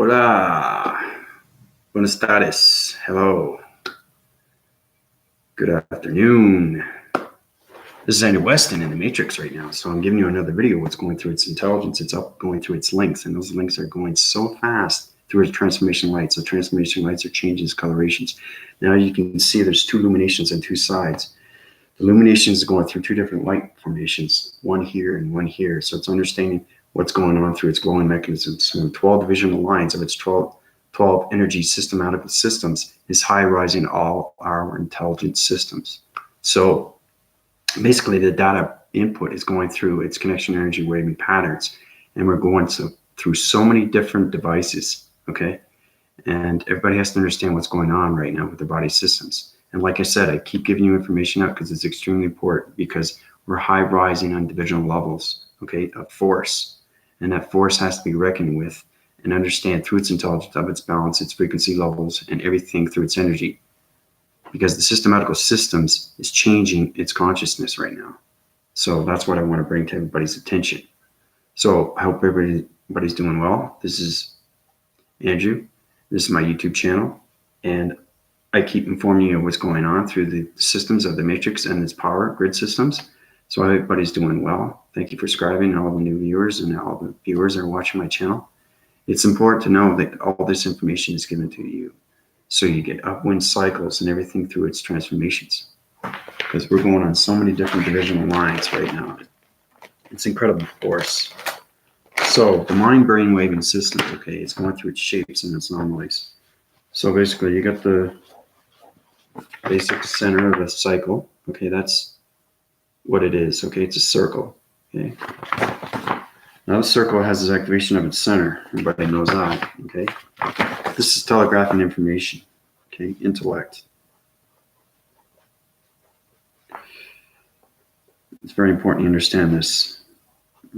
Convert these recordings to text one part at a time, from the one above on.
Hola, buenas tardes, hello, good afternoon. This is Andrew Weston in the Matrix right now, so I'm giving you another video. What's going through its intelligence? It's up going through its links, and those links are going so fast through its transformation lights. So transformation lights are changing its colorations. Now you can see there's two illuminations on two sides. The illuminations are going through two different light formations, one here and one here. So it's understanding what's going on through its glowing mechanisms. So 12 divisional lines of its 12 energy systematical systems is high-rising all our intelligent systems. So basically the data input is going through its connection energy waving patterns, and we're going through so many different devices, okay? And everybody has to understand what's going on right now with their body systems. And like I said, I keep giving you information out because it's extremely important, because we're high rising on divisional levels, okay, of force. And that force has to be reckoned with and understand through its intelligence of its balance, its frequency levels, and everything through its energy. Because the systematical systems is changing its consciousness right now. So that's what I want to bring to everybody's attention. So I hope everybody's doing well. This is Andrew. This is my YouTube channel. And I keep informing you of what's going on through the systems of the Matrix and its power grid systems. So everybody's doing well. Thank you for subscribing, all the new viewers and all the viewers that are watching my channel. It's important to know that all this information is given to you, so you get upwind cycles and everything through its transformations. Because we're going on so many different divisional lines right now. It's incredible force. So the mind brain waving system, okay, it's going through its shapes and its anomalies. So basically you got the basic center of a cycle. Okay, that's what it is. Okay, it's a circle. Okay. Now the circle has its activation of its center. Everybody knows that. Okay. This is telegraphing information. Okay, intellect. It's very important you understand this.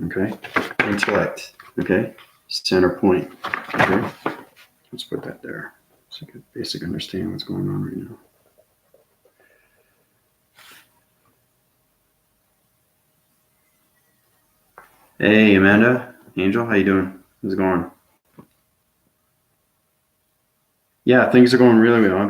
Okay, intellect. Okay, center point. Okay, let's put that there so you can basically understand what's going on right now. Hey, Amanda, Angel, how you doing? How's it going? Yeah, things are going really well.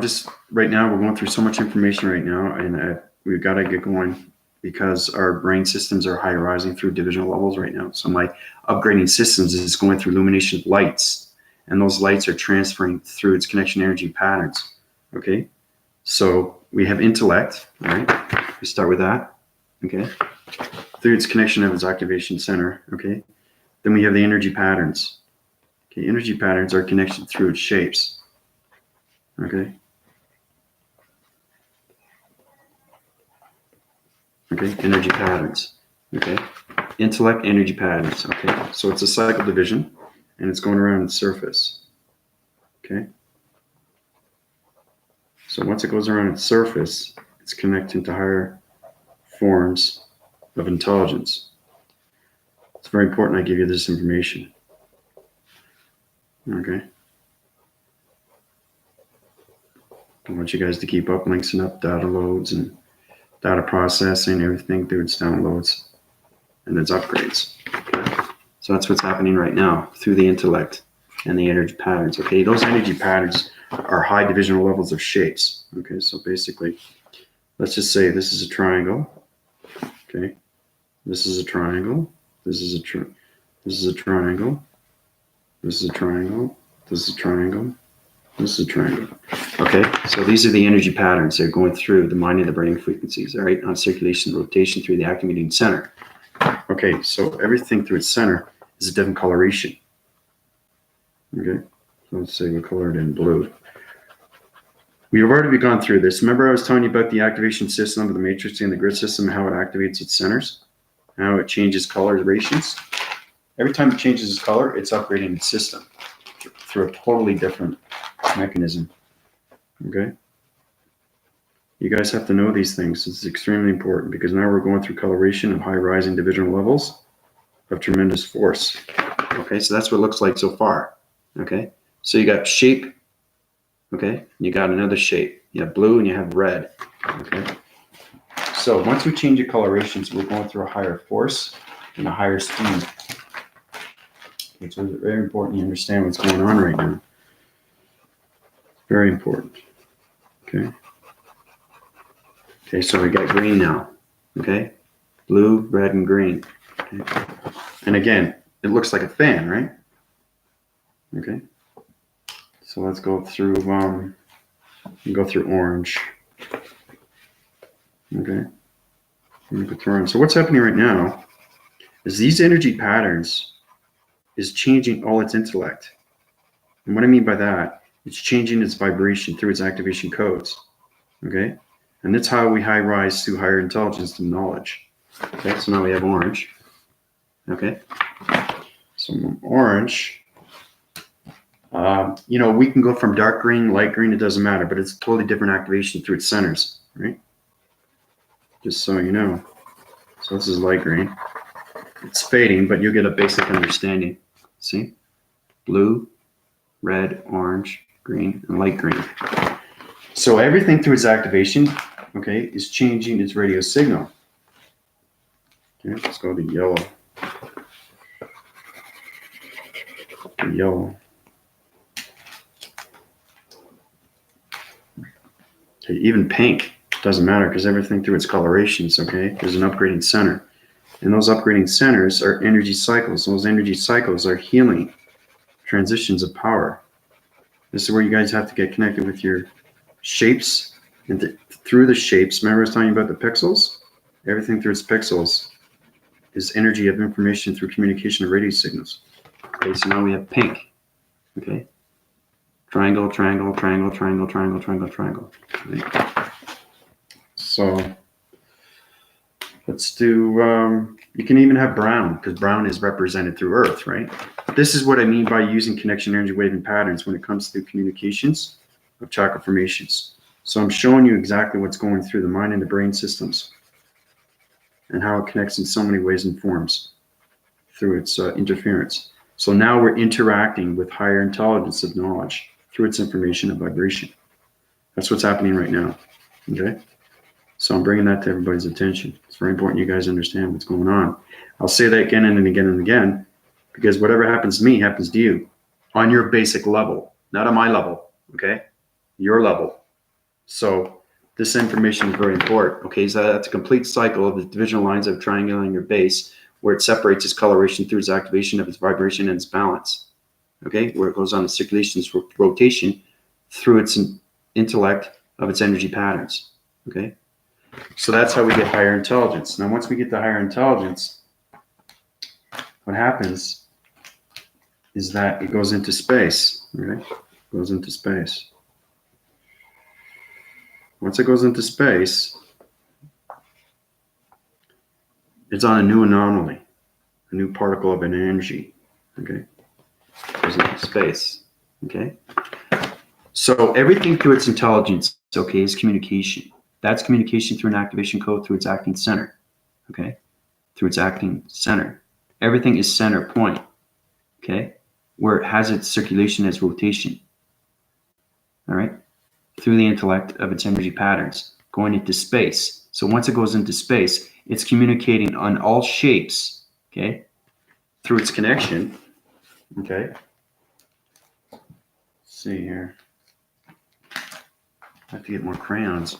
Right now, we're going through so much information right now, and we've got to get going because our brain systems are high rising through divisional levels right now. So my upgrading systems is going through illumination of lights, and those lights are transferring through its connection energy patterns. Okay, so we have intellect. All right, we start with that. Okay. Through its connection of its activation center, okay? Then we have the energy patterns. Okay, energy patterns are connected through its shapes. Okay? Okay, energy patterns. Okay? Intellect, energy patterns. Okay? So it's a cycle division, and it's going around its surface. Okay? So once it goes around its surface, it's connecting to higher forms of intelligence. It's very important I give you this information. Okay. I want you guys to keep up linking up data loads and data processing, everything through its downloads and its upgrades. Okay. So that's what's happening right now through the intellect and the energy patterns. Okay. Those energy patterns are high divisional levels of shapes. Okay. So basically, let's just say this is a triangle. Okay. This is a triangle. This is a triangle. This is a triangle. This is a triangle. This is a triangle. This is a triangle. Okay, so these are the energy patterns. They're going through the mind and the brain frequencies, all right, on circulation, rotation through the activating center. Okay, so everything through its center is a different coloration. Okay, so let's say we color it in blue. We've already gone through this. Remember I was telling you about the activation system of the matrix and the grid system, how it activates its centers, how it changes colorations. Every time it changes its color, it's upgrading its system through a totally different mechanism. Okay? You guys have to know these things. It's extremely important because now we're going through coloration of high rising divisional levels of tremendous force. Okay, so that's what it looks like so far. Okay, so you got shape. Okay, you got another shape. You have blue and you have red. Okay, so once we change the colorations, we're going through a higher force and a higher speed. Okay, so it's very important you understand what's going on right now. Very important. Okay. Okay, so we got green now. Okay. Blue, red, and green. Okay. And again, it looks like a fan, right? Okay. So let's go through orange. Okay. So what's happening right now is these energy patterns is changing all its intellect. And what I mean by that, it's changing its vibration through its activation codes. Okay. And that's how we high rise through higher intelligence and knowledge. Okay. So now we have orange. Okay. So orange, we can go from dark green, light green, it doesn't matter, but it's totally different activation through its centers, right? Just so you know. So this is light green. It's fading, but you'll get a basic understanding. See? Blue, red, orange, green, and light green. So everything through its activation, okay, is changing its radio signal. Okay, let's go to yellow. Yellow. Okay, even pink doesn't matter because everything through its colorations, okay, there's an upgrading center. And those upgrading centers are energy cycles. Those energy cycles are healing transitions of power. This is where you guys have to get connected with your shapes. And through the shapes, remember I was telling you about the pixels? Everything through its pixels is energy of information through communication of radio signals. Okay, so now we have pink. Okay. Triangle, triangle, triangle, triangle, triangle, triangle, triangle. Okay. So let's do, you can even have brown because brown is represented through earth, right? This is what I mean by using connection energy wave and patterns when it comes to communications of chakra formations. So I'm showing you exactly what's going through the mind and the brain systems and how it connects in so many ways and forms through its interference. So now we're interacting with higher intelligence of knowledge through its information and vibration. That's what's happening right now, okay? So I'm bringing that to everybody's attention. It's very important you guys understand what's going on. I'll say that again and again and again, because whatever happens to me happens to you on your basic level, not on my level, okay? Your level. So this information is very important, okay? So that's a complete cycle of the divisional lines of triangulating your base where it separates its coloration through its activation of its vibration and its balance, okay? Where it goes on the circulation's rotation through its intellect of its energy patterns, okay? So that's how we get higher intelligence. Now, once we get to higher intelligence, what happens is that it goes into space, right? It goes into space. Once it goes into space, it's on a new anomaly, a new particle of an energy, okay? It goes into space, okay? So everything through its intelligence, okay, is communication. That's communication through an activation code through its acting center, okay? Through its acting center. Everything is center point, okay? Where it has its circulation as rotation, all right? Through the intellect of its energy patterns, going into space. So once it goes into space, it's communicating on all shapes, okay? Through its connection, okay? Let's see here. I have to get more crayons.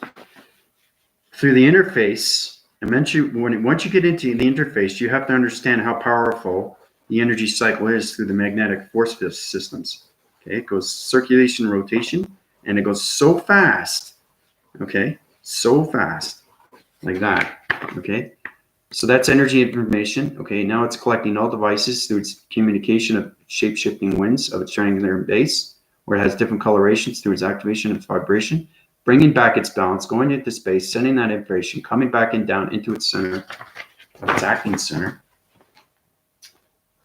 Through the interface, and once you get into the interface, you have to understand how powerful the energy cycle is through the magnetic force field systems. Okay, it goes circulation, rotation, and it goes so fast. Okay, so fast, like that. Okay, so that's energy information. Okay, now it's collecting all devices through its communication of shape-shifting winds of its triangular base, where it has different colorations through its activation of its vibration, bringing back its balance, going into space, sending that information, coming back and down into its center, its acting center.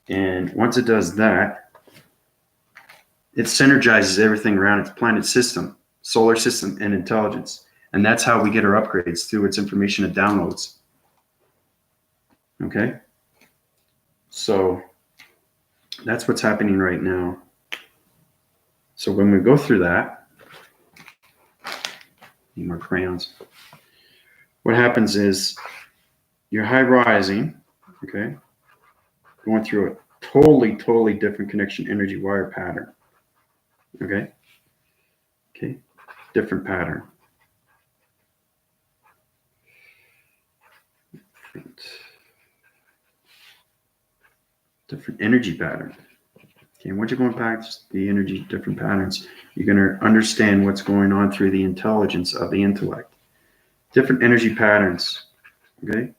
And once it does that, it synergizes everything around its planet system, solar system, and intelligence. And that's how we get our upgrades through its information and downloads. Okay? So that's what's happening right now. So when we go through that, need more crayons. What happens is you're high rising, okay, going through it. Totally different connection energy wire pattern. Okay. Different pattern. Different energy pattern. Okay, once you're going back to the energy, different patterns, you're going to understand what's going on through the intelligence of the intellect. Different energy patterns. Okay.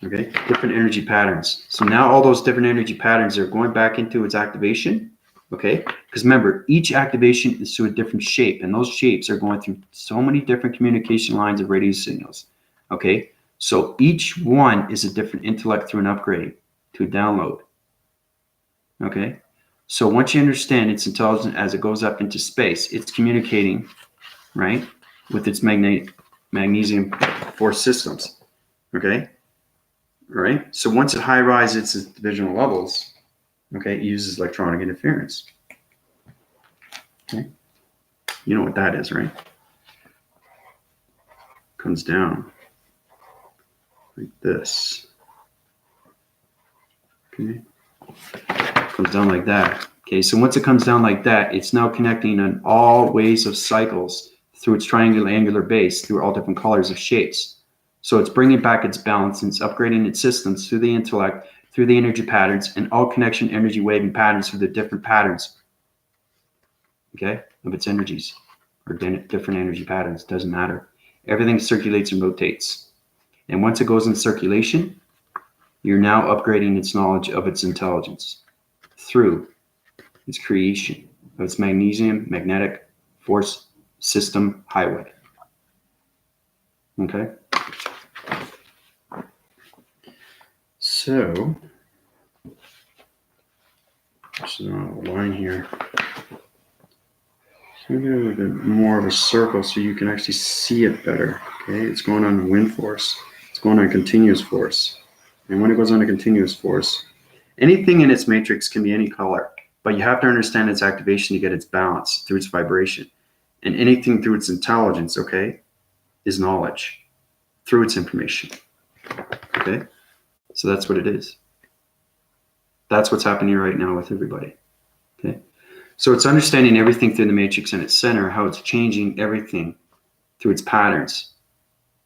Different energy patterns. So now all those different energy patterns are going back into its activation. Okay, because remember, each activation is to a different shape, and those shapes are going through so many different communication lines of radio signals. Okay, so each one is a different intellect through an upgrade to a download. Okay, so once you understand its intelligence as it goes up into space, it's communicating, right, with its magnesium force systems. Okay, all right. So once it high rises its divisional levels, okay, it uses electronic interference. Okay, you know what that is, right? Comes down like this. Okay, comes down like that. Okay, so once it comes down like that, it's now connecting on all ways of cycles through its triangular base through all different colors of shapes. So it's bringing back its balance and it's upgrading its systems through the intellect, through the energy patterns, and all connection energy waving patterns through the different patterns, okay, of its energies or different energy patterns. Doesn't matter. Everything circulates and rotates. And once it goes in circulation, you're now upgrading its knowledge of its intelligence through its creation of its magnesium magnetic force system highway. Okay. So, this is on a line here. So I'm going to do a bit more of a circle so you can actually see it better. Okay, it's going on a wind force. It's going on a continuous force. And when it goes on a continuous force, anything in its matrix can be any color, but you have to understand its activation to get its balance through its vibration. And anything through its intelligence, okay, is knowledge through its information. Okay, so that's what it is. That's what's happening right now with everybody. Okay, so it's understanding everything through the matrix and its center, how it's changing everything through its patterns.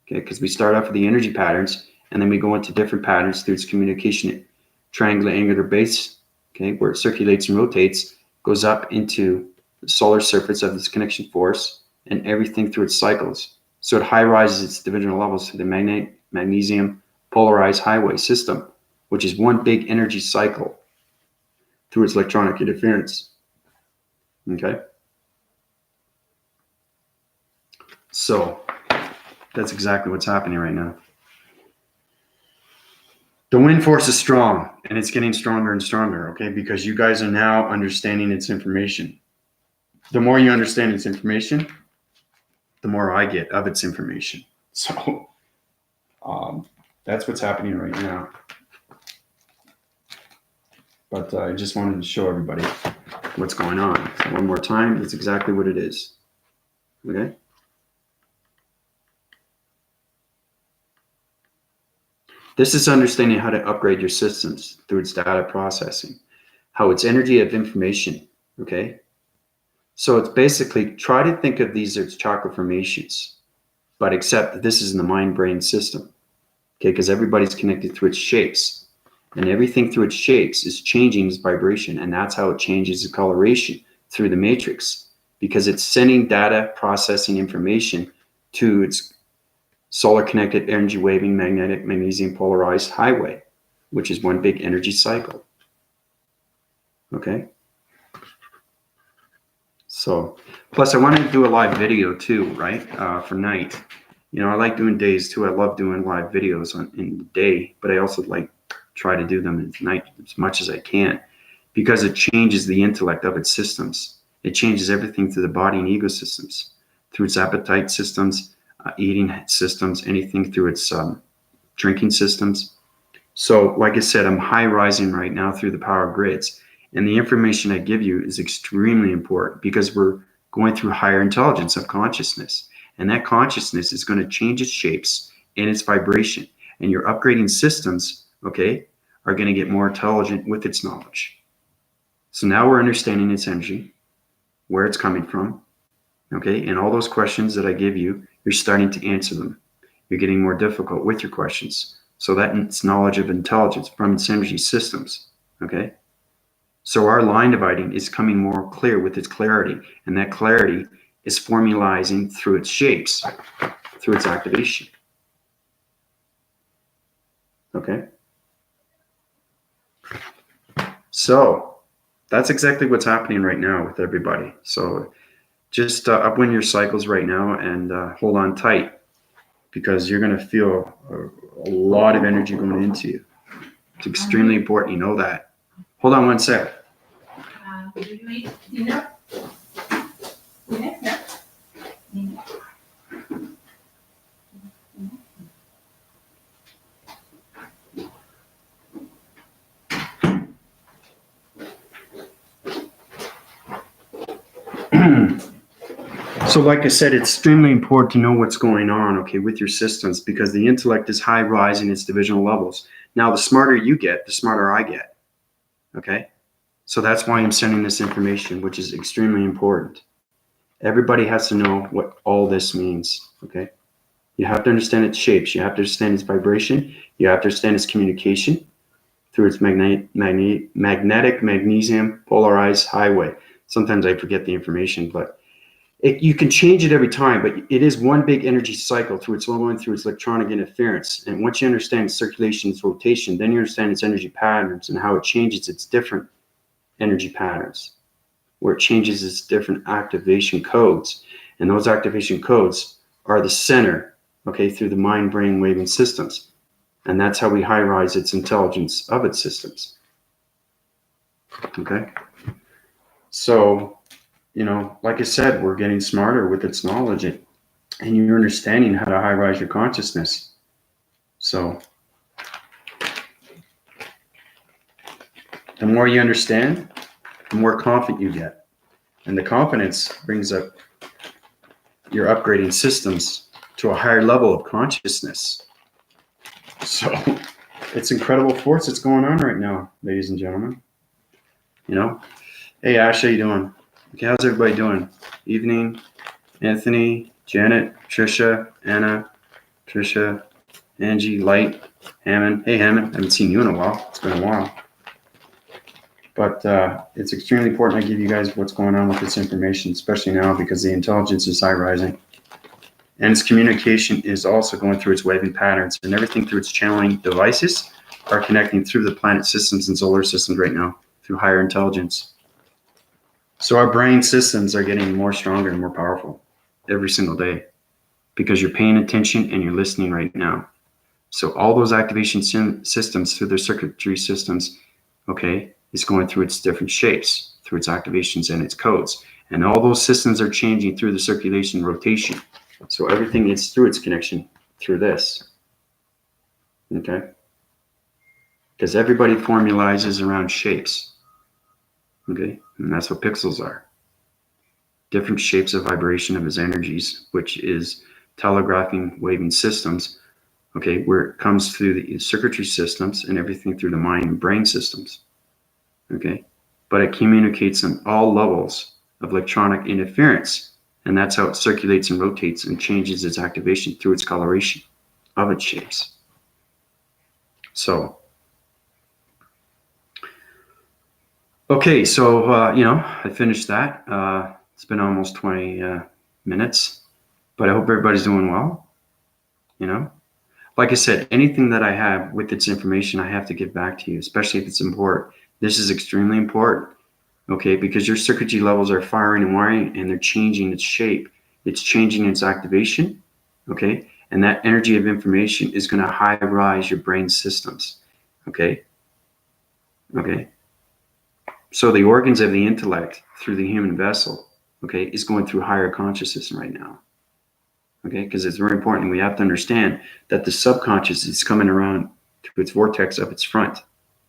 Okay, because we start off with the energy patterns, and then we go into different patterns through its communication triangular angular base, okay, where it circulates and rotates, goes up into the solar surface of this connection force, and everything through its cycles. So it high rises its divisional levels through the magnesium polarized highway system, which is one big energy cycle through its electronic interference. Okay? So that's exactly what's happening right now. The wind force is strong, and it's getting stronger and stronger, okay? Because you guys are now understanding its information. The more you understand its information, the more I get of its information. So that's what's happening right now. But I just wanted to show everybody what's going on. So one more time, that's exactly what it is. Okay? This is understanding how to upgrade your systems through its data processing, how its energy of information, okay? So it's basically, try to think of these as chakra formations, but except that this is in the mind-brain system, okay? Because everybody's connected through its shapes, and everything through its shapes is changing its vibration, and that's how it changes the coloration through the matrix, because it's sending data processing information to its solar connected energy waving magnetic magnesium polarized highway, which is one big energy cycle. Okay. So, plus I wanted to do a live video too, right? For night. You know, I like doing days too. I love doing live videos in the day, but I also like try to do them at night as much as I can, because it changes the intellect of its systems. It changes everything through the body and ego systems, through its appetite systems, eating systems, anything through its drinking systems. So like I said, I'm high rising right now through the power grids, and the information I give you is extremely important, because we're going through higher intelligence of consciousness, and that consciousness is going to change its shapes and its vibration, and your upgrading systems, okay, are going to get more intelligent with its knowledge. So now we're understanding its energy, where it's coming from, okay? And all those questions that I give you, you're starting to answer them. You're getting more difficult with your questions. So that's knowledge of intelligence from its energy systems, okay? So our line dividing is coming more clear with its clarity, and that clarity is formalizing through its shapes, through its activation, okay? So that's exactly what's happening right now with everybody. So just upwind your cycles right now and hold on tight, because you're going to feel a lot of energy going into you. It's extremely important you know that. Hold on one sec. Did you eat dinner? Dinner? Yeah. Dinner. So like I said, it's extremely important to know what's going on, okay, with your systems, because the intellect is high rising its divisional levels. Now, the smarter you get, the smarter I get, okay? So that's why I'm sending this information, which is extremely important. Everybody has to know what all this means, okay? You have to understand its shapes. You have to understand its vibration. You have to understand its communication through its magnetic magnesium polarized highway. Sometimes I forget the information, but you can change it every time, but it is one big energy cycle through its logo and through its electronic interference. And once you understand its circulation, its rotation, then you understand its energy patterns and how it changes its different energy patterns, where it changes its different activation codes. And those activation codes are the center, okay, through the mind, brain, waving systems. And that's how we high rise its intelligence of its systems. Okay? So, you know, like I said, we're getting smarter with its knowledge, and you're understanding how to high rise your consciousness. So the more you understand, the more confident you get. And the confidence brings up your upgrading systems to a higher level of consciousness. So it's incredible force that's going on right now, ladies and gentlemen. You know, hey Ash, how you doing? Okay, how's everybody doing? Evening, Anthony, Janet, Trisha, Anna, Trisha, Angie, Light, Hammond. Hey Hammond, I haven't seen you in a while. It's been a while. But it's extremely important I give you guys what's going on with this information, especially now because the intelligence is high rising. And its communication is also going through its waving patterns, and everything through its channeling devices are connecting through the planet systems and solar systems right now through higher intelligence. So our brain systems are getting more stronger and more powerful every single day because you're paying attention and you're listening right now. So all those activation systems through their circuitry systems, okay, is going through its different shapes, through its activations and its codes. And all those systems are changing through the circulation rotation. So everything is through its connection through this, okay? Because everybody formalizes around shapes, okay? And that's what pixels are. Different shapes of vibration of his energies, which is telegraphing waving systems, okay, where it comes through the circuitry systems and everything through the mind and brain systems, okay? But it communicates on all levels of electronic interference. And that's how it circulates and rotates and changes its activation through its coloration of its shapes. So, okay, so, you know, I finished that. It's been almost 20 minutes, but I hope everybody's doing well, you know. Like I said, anything that I have with its information, I have to give back to you, especially if it's important. This is extremely important. Okay, because your circuitry levels are firing and wiring and they're changing its shape. It's changing its activation, okay? And that energy of information is going to high rise your brain systems, okay? Okay. So the organs of the intellect through the human vessel, okay, is going through higher consciousness right now, okay? Because it's very important. We have to understand that the subconscious is coming around to its vortex of its front,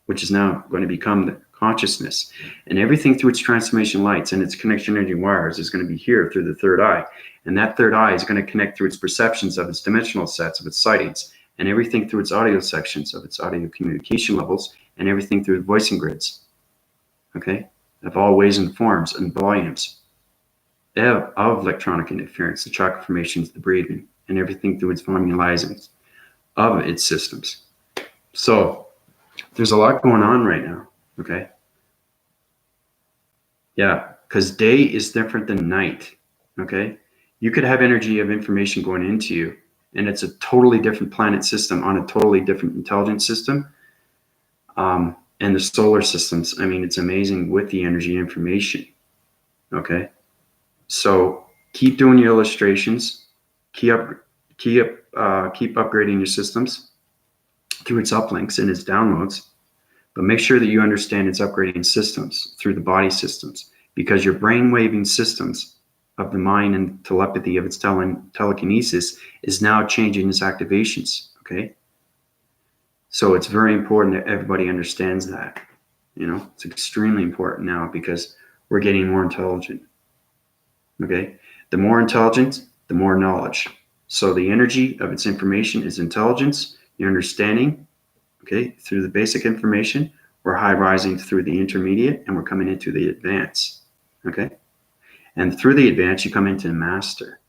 which is now going to become the consciousness, and everything through its transformation lights and its connection energy wires is going to be here through the third eye, and that third eye is going to connect through its perceptions of its dimensional sets of its sightings, and everything through its audio sections of its audio communication levels, and everything through voicing grids, okay, of all ways and forms and volumes of electronic interference, the chakra formations, the breathing, and everything through its formalizings of its systems. So there's a lot going on right now, okay? Yeah, because day is different than night, okay? You could have energy of information going into you, and it's a totally different planet system on a totally different intelligence system. And the solar systems, I mean, it's amazing with the energy information, okay? So keep doing your illustrations, keep upgrading your systems through its uplinks and its downloads, but make sure that you understand its upgrading systems through the body systems, because your brainwaving systems of the mind and telepathy of its telekinesis is now changing its activations, okay? So it's very important that everybody understands that, you know, it's extremely important now because we're getting more intelligent, okay? The more intelligent, the more knowledge. So the energy of its information is intelligence, your understanding, okay, through the basic information. We're high rising through the intermediate, and we're coming into the advanced, okay? And through the advanced, you come into the master,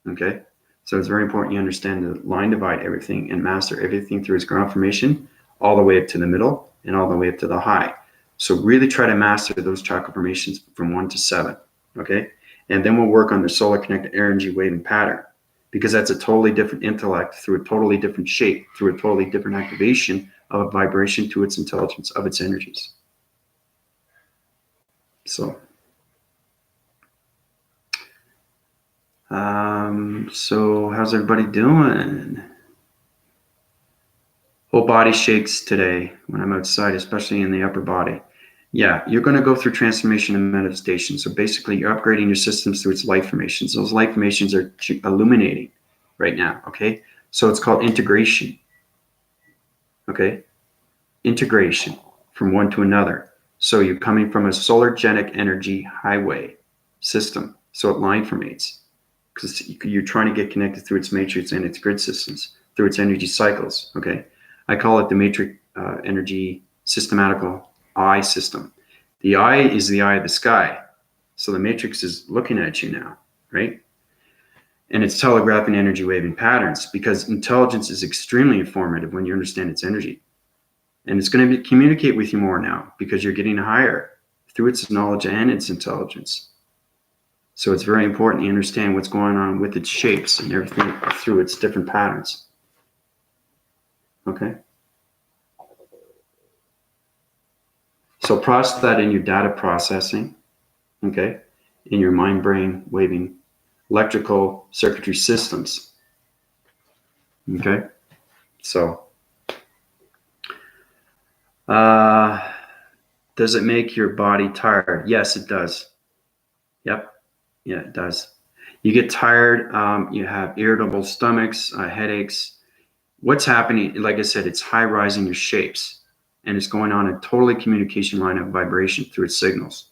okay? So it's very important you understand to line divide everything and master everything through its ground formation, all the way up to the middle and all the way up to the high. So really try to master those chakra formations from 1 to 7, okay? And then we'll work on the solar connected energy wave and pattern, because that's a totally different intellect through a totally different shape, through a totally different activation of a vibration to its intelligence of its energies. So, so how's everybody doing? Whole body shakes today when I'm outside, especially in the upper body. Yeah, you're going to go through transformation and manifestation. So basically, you're upgrading your systems through its light formations. Those light formations are illuminating right now, okay? So it's called integration, okay? Integration from one to another. So you're coming from a solargenic energy highway system. So it line formates because you're trying to get connected through its matrix and its grid systems, through its energy cycles, okay? I call it the matrix energy systematical eye system. The eye is the eye of the sky. So the matrix is looking at you now, right? And it's telegraphing energy waving patterns, because intelligence is extremely informative when you understand its energy. And it's going to communicate with you more now because you're getting higher through its knowledge and its intelligence. So it's very important you understand what's going on with its shapes and everything through its different patterns. Okay? So process that in your data processing, okay? In your mind-brain waving electrical circuitry systems. Okay? So, does it make your body tired? Yes, it does. Yep. Yeah, it does. You get tired. You have irritable stomachs, headaches. What's happening? Like I said, it's high rising your shapes, and it's going on a totally communication line of vibration through its signals.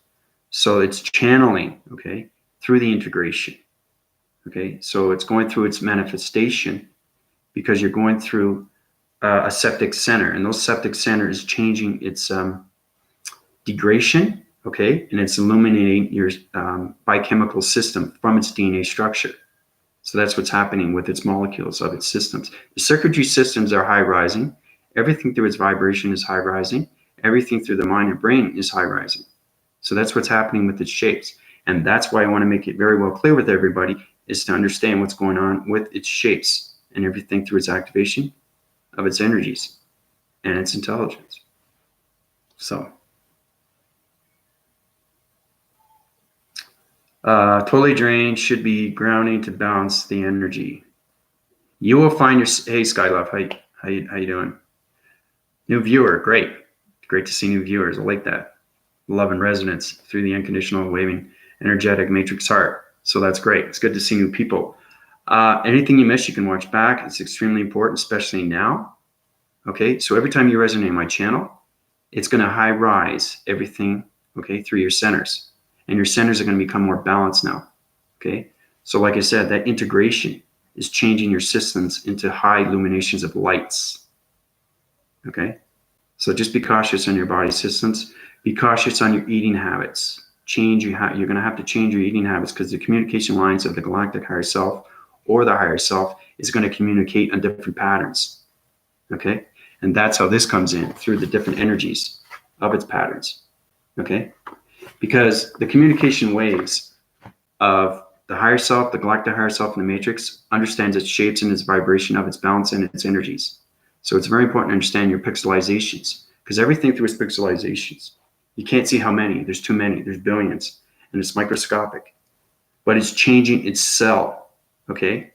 So it's channeling, okay, through the integration. Okay, so it's going through its manifestation because you're going through a septic center, and those septic center is changing its degradation, okay, and it's illuminating your biochemical system from its DNA structure. So that's what's happening with its molecules of its systems. The circuitry systems are high rising. Everything through its vibration is high rising. Everything through the mind and brain is high rising. So that's what's happening with its shapes. And that's why I want to make it very well clear with everybody, is to understand what's going on with its shapes and everything through its activation of its energies and its intelligence. So, totally drained, should be grounding to balance the energy. You will find your, hey Skylove, how you doing? New viewer, great. Great to see new viewers, I like that. Love and resonance through the unconditional waving energetic matrix heart. So that's great. It's good to see new people. Anything you miss, you can watch back. It's extremely important, especially now. Okay, so every time you resonate on my channel, it's going to high rise everything, okay, through your centers. And your centers are going to become more balanced now. Okay, so like I said, that integration is changing your systems into high illuminations of lights. Okay? So just be cautious on your body systems. Be cautious on your eating habits. You're going to have to change your eating habits, because the communication lines of the galactic higher self or the higher self is going to communicate on different patterns. Okay? And that's how this comes in, through the different energies of its patterns. Okay? Because the communication waves of the higher self, the galactic higher self in the matrix, understands its shapes and its vibration of its balance and its energies. So it's very important to understand your pixelizations, because everything through its pixelizations, you can't see how many. There's too many. There's billions, and it's microscopic. But it's changing its cell, okay?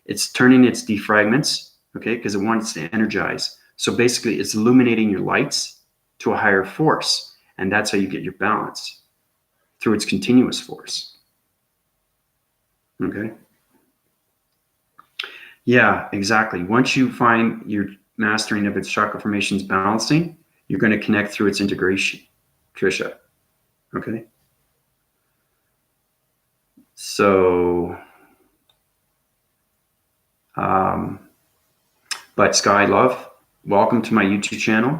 It's turning its defragments, okay, because it wants to energize. So basically, it's illuminating your lights to a higher force, and that's how you get your balance, through its continuous force, okay? Yeah, exactly. Once you find your mastering of its chakra formations balancing, you're going to connect through its integration, Trisha. Okay. So, but Sky Love, welcome to my YouTube channel.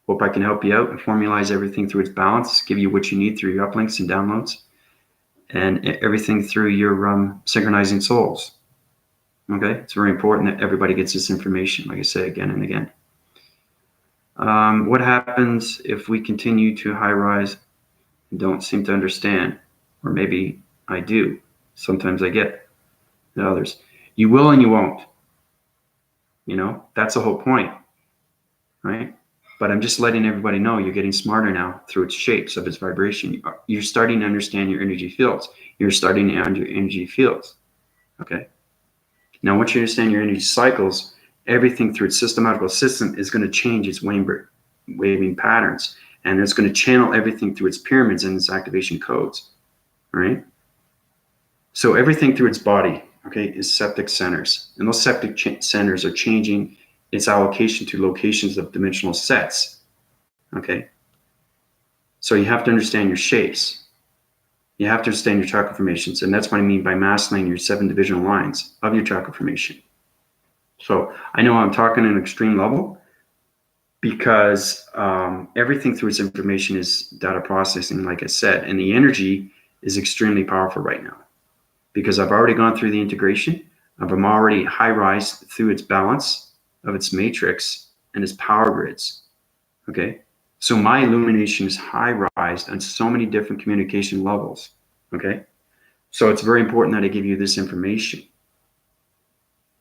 Hope I can help you out and formalize everything through its balance, give you what you need through your uplinks and downloads, and everything through your synchronizing souls. Okay, it's very important that everybody gets this information, like I say again and again. What happens if we continue to high rise and don't seem to understand? Or maybe I do. Sometimes I get the others. You will and you won't. You know, that's the whole point, right? But I'm just letting everybody know you're getting smarter now through its shapes of its vibration. You're starting to understand your energy fields. You're starting to understand your energy fields. Okay. Now, once you understand your energy cycles, everything through its systematical system is going to change its waving patterns, and it's going to channel everything through its pyramids and its activation codes, right? So everything through its body, okay, is septic centers, and those septic centers are changing its allocation to locations of dimensional sets, okay? So you have to understand your shapes. You have to understand your chakra formations, and that's what I mean by mastering your 7 divisional lines of your chakra formation. So I know I'm talking at an extreme level, because everything through its information is data processing, like I said, and the energy is extremely powerful right now, because I've already gone through the integration. I'm already high rise through its balance of its matrix and its power grids. Okay, so my illumination is high rise on so many different communication levels. Okay, so it's very important that I give you this information,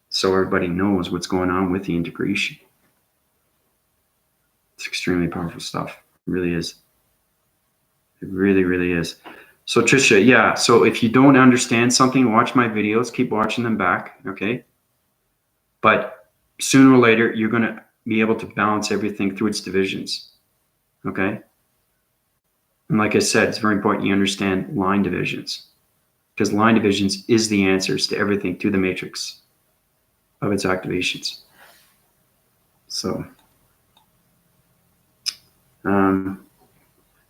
so everybody knows what's going on with the integration. It's extremely powerful stuff. It really is. It really, really is. So Trisha, yeah, so if you don't understand something, watch my videos, keep watching them back, okay? But sooner or later, you're going to be able to balance everything through its divisions, okay? And like I said, it's very important you understand line divisions, because line divisions is the answers to everything through the matrix of its activations. So,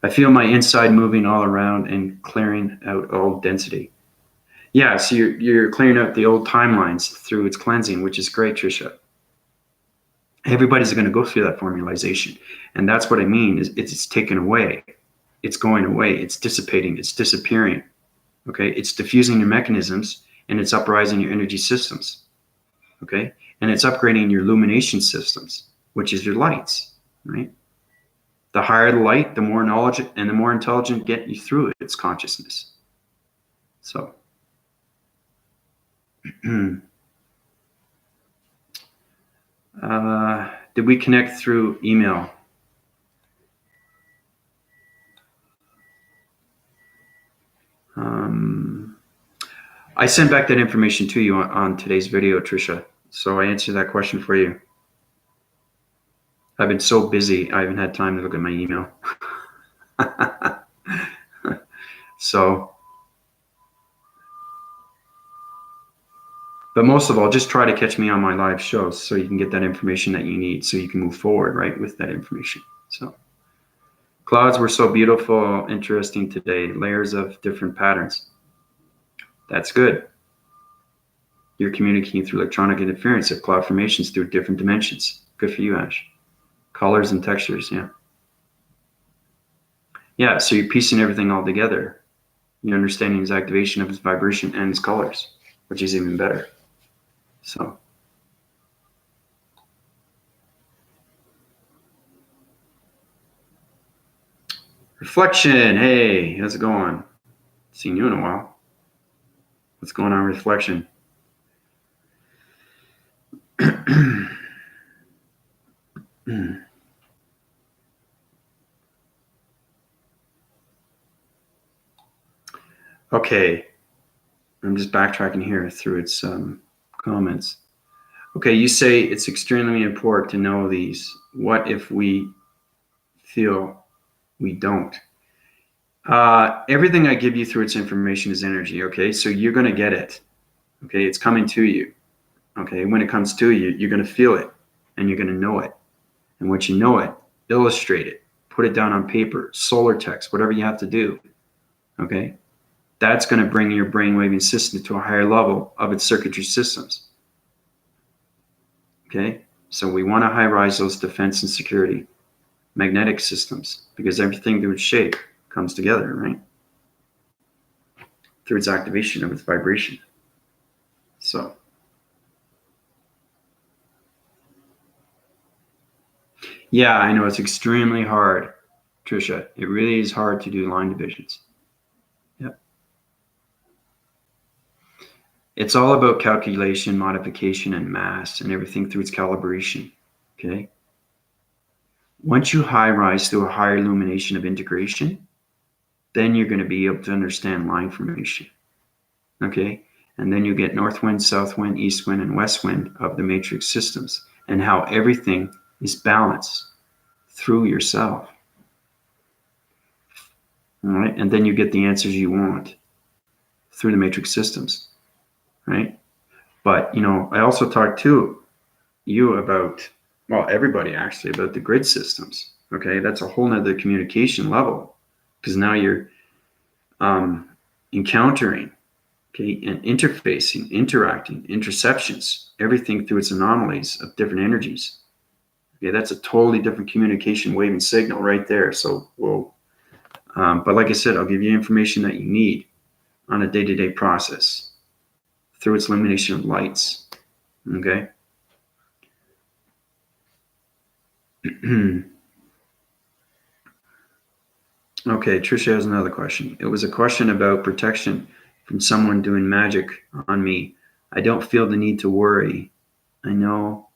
I feel my inside moving all around and clearing out all density. Yeah, so you're clearing out the old timelines through its cleansing, which is great, Trisha. Everybody's going to go through that formalization. And that's what I mean, is it's taken away. It's going away. It's dissipating. It's disappearing. Okay? It's diffusing your mechanisms, and it's uprising your energy systems. Okay? And it's upgrading your illumination systems, which is your lights, right? The higher the light, the more knowledge and the more intelligent get you through its consciousness. So, did we connect through email? I sent back that information to you on today's video, Trisha. So I answered that question for you. I've been so busy, I haven't had time to look at my email. So, but most of all, just try to catch me on my live shows so you can get that information that you need, so you can move forward, right, with that information. So, clouds were so beautiful, interesting today. Layers of different patterns. That's good. you're communicating through electronic interference of cloud formations through different dimensions. Good for you, Ash. Colors and textures, yeah. Yeah, so you're piecing everything all together. You're understanding his activation of his vibration and his colors, which is even better. So. Reflection, hey, how's it going? Seen you in a while. What's going on, Reflection? Okay, I'm just backtracking here through its comments. Okay, you say it's extremely important to know these. What if we feel we don't? Everything I give you through its information is energy, okay? So you're going to get it, okay? It's coming to you, okay? When it comes to you, you're going to feel it, and you're going to know it. And once you know it, illustrate it, put it down on paper, solar text, whatever you have to do, okay? That's going to bring your brainwaving system to a higher level of its circuitry systems, okay? So we want to high-rise those defense and security magnetic systems because everything through its shape comes together, right? Through its activation of its vibration. So. Yeah, I know it's extremely hard, Trisha. It really is hard to do line divisions. Yep. It's all about calculation, modification, and mass, and everything through its calibration, okay? Once you high rise through a higher illumination of integration, then you're going to be able to understand line formation, okay? And then you get north wind, south wind, east wind, and west wind of the matrix systems and how everything is balanced through yourself. All right, and then you get the answers you want through the matrix systems, right? But, you know, I also talked to you about, well, everybody actually, about the grid systems, okay? That's a whole nother communication level because now you're encountering, okay, and interfacing, interacting, interceptions, everything through its anomalies of different energies. Okay, that's a totally different communication wave and signal right there. So we'll, but like I said, I'll give you information that you need on a day-to-day process through its illumination of lights. Okay. Okay, Trisha has another question. It was a question about protection from someone doing magic on me. I don't feel the need to worry. I know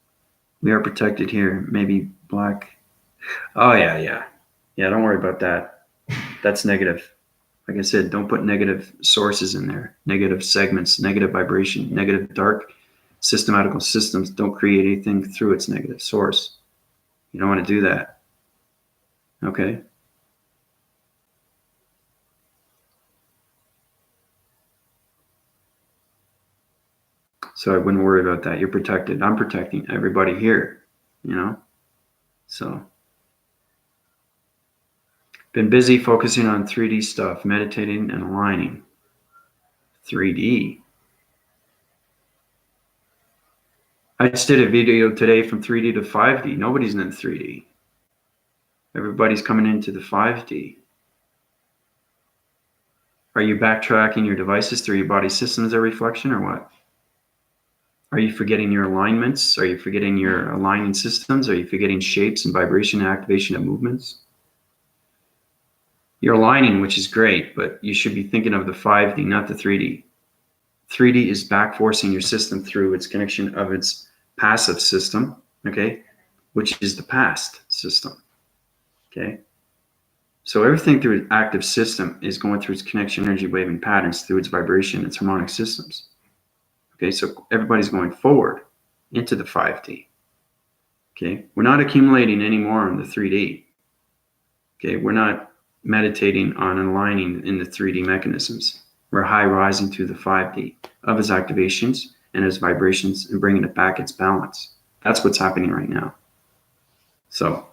we are protected here. Maybe black. Oh, yeah. Yeah, don't worry about that. That's negative. Like I said, don't put negative sources in there, negative segments, negative vibration, negative dark systematical systems. Don't create anything through its negative source. You don't want to do that. Okay? So I wouldn't worry about that. You're protected. I'm protecting everybody here, you know? So, been busy focusing on 3D stuff, meditating and aligning. 3D. I just did a video today from 3D to 5D. Nobody's in 3D. Everybody's coming into the 5D. Are you backtracking your devices through your body system as a reflection or what? Are you forgetting your alignments? Are you forgetting your aligning systems? Are you forgetting shapes and vibration and activation of movements? You're aligning, which is great, but you should be thinking of the 5D, not the 3D. 3D is backforcing your system through its connection of its passive system, okay, which is the past system, okay? So everything through its active system is going through its connection energy wave and patterns through its vibration, its harmonic systems. Okay, so everybody's going forward into the 5D. Okay, we're not accumulating anymore in the 3D. Okay, we're not meditating on aligning in the 3D mechanisms. We're high rising through the 5D of its activations and its vibrations and bringing it back its balance. That's what's happening right now. So,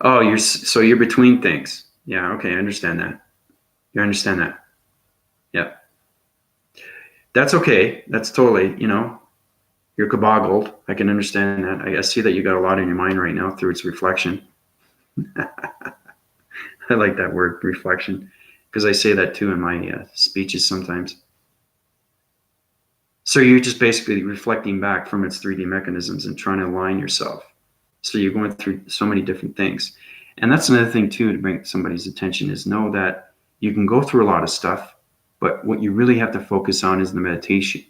oh, you're between things. Yeah, okay, I understand that. You understand that. Yep. That's okay. That's totally, you're kaboggled. I can understand that. I see that you got a lot in your mind right now through its reflection. I like that word, reflection, because I say that too in my speeches sometimes. So you're just basically reflecting back from its 3D mechanisms and trying to align yourself. So you're going through so many different things. And that's another thing too, to bring somebody's attention, is know that you can go through a lot of stuff, but what you really have to focus on is the meditation,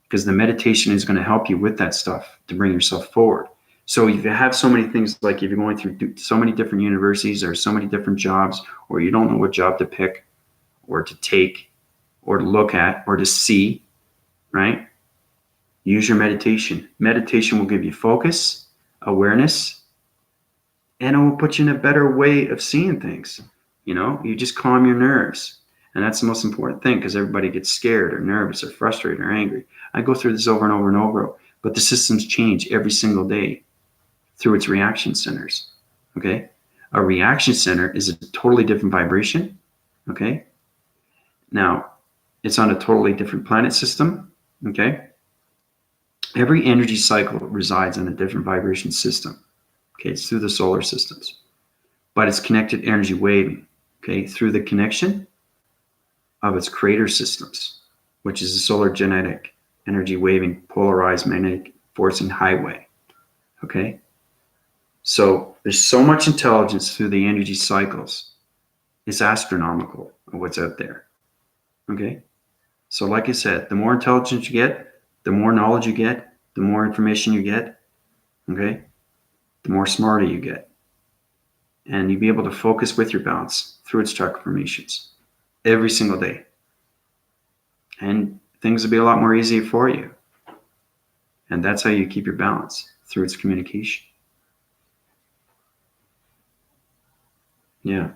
because the meditation is going to help you with that stuff to bring yourself forward. So if you have so many things, like if you're going through so many different universities or so many different jobs, or you don't know what job to pick or to take or to look at or to see, right? Use your meditation. Meditation will give you focus, awareness, and it will put you in a better way of seeing things. You just calm your nerves. And that's the most important thing, because everybody gets scared or nervous or frustrated or angry. I go through this over and over and over, but the systems change every single day through its reaction centers. Okay? A reaction center is a totally different vibration. Okay? Now, it's on a totally different planet system. Okay? Every energy cycle resides on a different vibration system. Okay? It's through the solar systems. But it's connected energy waving. Okay? Through the connection of its creator systems, which is the solar genetic energy waving polarized magnetic forcing highway. Okay? So there's so much intelligence through the energy cycles. It's astronomical of what's out there. Okay? So like I said, the more intelligence you get, the more knowledge you get, the more information you get, okay, the more smarter you get. And you'll be able to focus with your balance through its chakra formations every single day. And things will be a lot more easier for you. And that's how you keep your balance, through its communication. Yeah.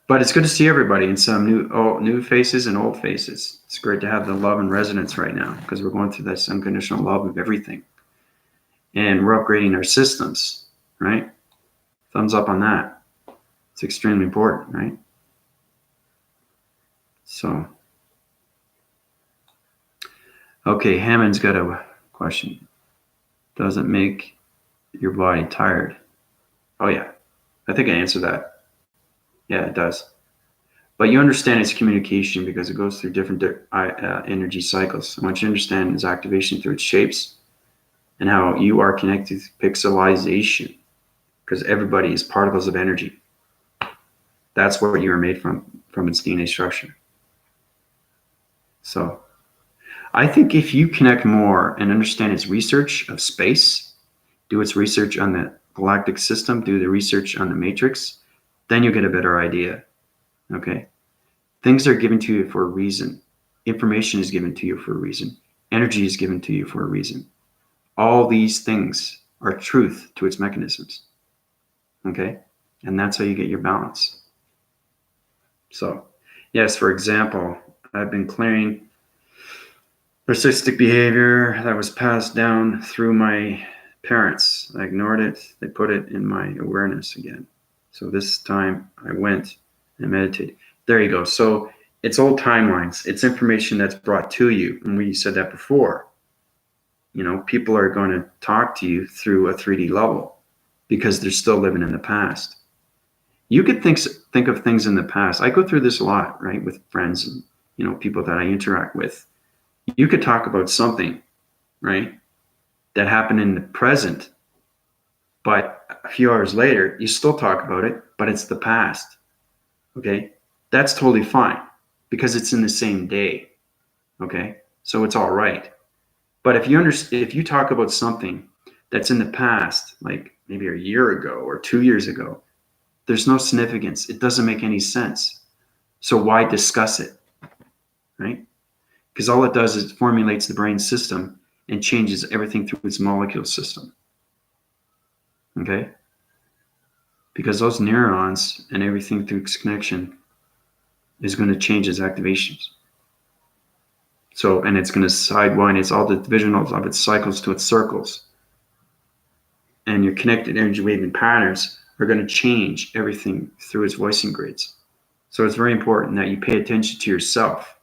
But it's good to see everybody, and some new faces and old faces. It's great to have the love and resonance right now, because we're going through this unconditional love of everything. And we're upgrading our systems, right? Thumbs up on that. It's extremely important, right? So, okay, Hammond's got a question. Does it make your body tired? Oh yeah, I think I answered that. Yeah, it does. But you understand its communication, because it goes through different energy cycles. I want you to understand its activation through its shapes, and how you are connected to pixelization, because everybody is particles of energy. That's what you are made from its DNA structure. So I think if you connect more and understand its research of space, do its research on the galactic system, do the research on the matrix, then you'll get a better idea. Okay? Things are given to you for a reason. Information is given to you for a reason. Energy is given to you for a reason. All these things are truth to its mechanisms. Okay? And that's how you get your balance. So, yes, for example, I've been clearing narcissistic behavior that was passed down through my parents. I ignored it. They put it in my awareness again. So this time I went and meditated. There you go. So it's old timelines. It's information that's brought to you. And we said that before. People are going to talk to you through a 3D level, because they're still living in the past. You could think of things in the past. I go through this a lot, right, with friends and people that I interact with. You could talk about something, right, that happened in the present, but a few hours later, you still talk about it, but it's the past. Okay? That's totally fine, because it's in the same day. Okay? So it's all right. But if you talk about something that's in the past, like maybe a year ago or 2 years ago, there's no significance. It doesn't make any sense. So why discuss it? Right? Because all it does is it formulates the brain system and changes everything through its molecule system. Okay? Because those neurons and everything through its connection is going to change its activations. So, and it's going to sidewind its all the division of its cycles to its circles. And your connected energy waving patterns are going to change everything through its voicing grids. So it's very important that you pay attention to yourself,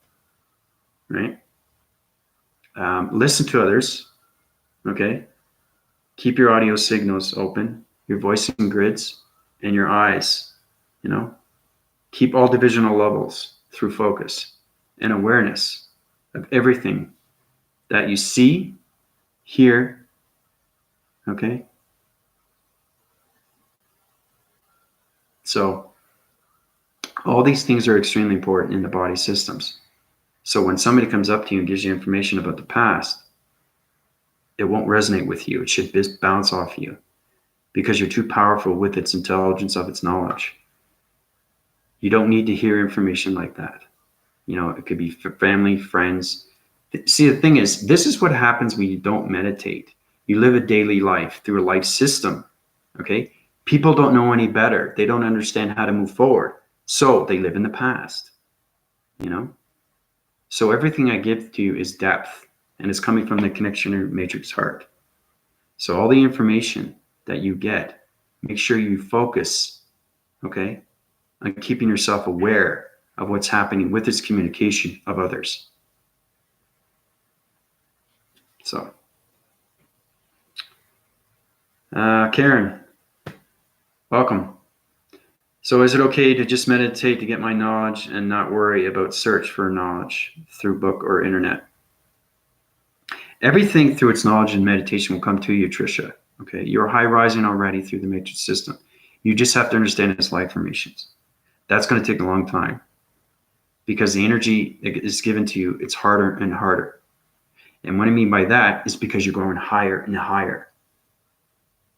right? Listen to others, okay? Keep your audio signals open, your voicing grids, and your eyes, you know? Keep all divisional levels through focus and awareness of everything that you see, hear, okay? So all these things are extremely important in the body systems. So when somebody comes up to you and gives you information about the past, it won't resonate with you. It should bounce off you because you're too powerful with its intelligence of its knowledge. You don't need to hear information like that. You know, it could be family, friends. See, the thing is, this is what happens when you don't meditate. You live a daily life through a life system, okay? People don't know any better. They don't understand how to move forward. So they live in the past, you know? So everything I give to you is depth, and it's coming from the connection matrix heart. So all the information that you get, make sure you focus, okay, on keeping yourself aware of what's happening with its communication of others. So, Karen, welcome. So is it okay to just meditate to get my knowledge and not worry about search for knowledge through book or internet? Everything through its knowledge and meditation will come to you, Tricia. Okay, you're high rising already through the matrix system. You just have to understand its life formations. That's going to take a long time because the energy is given to you, it's harder and harder. And what I mean by that is because you're going higher and higher.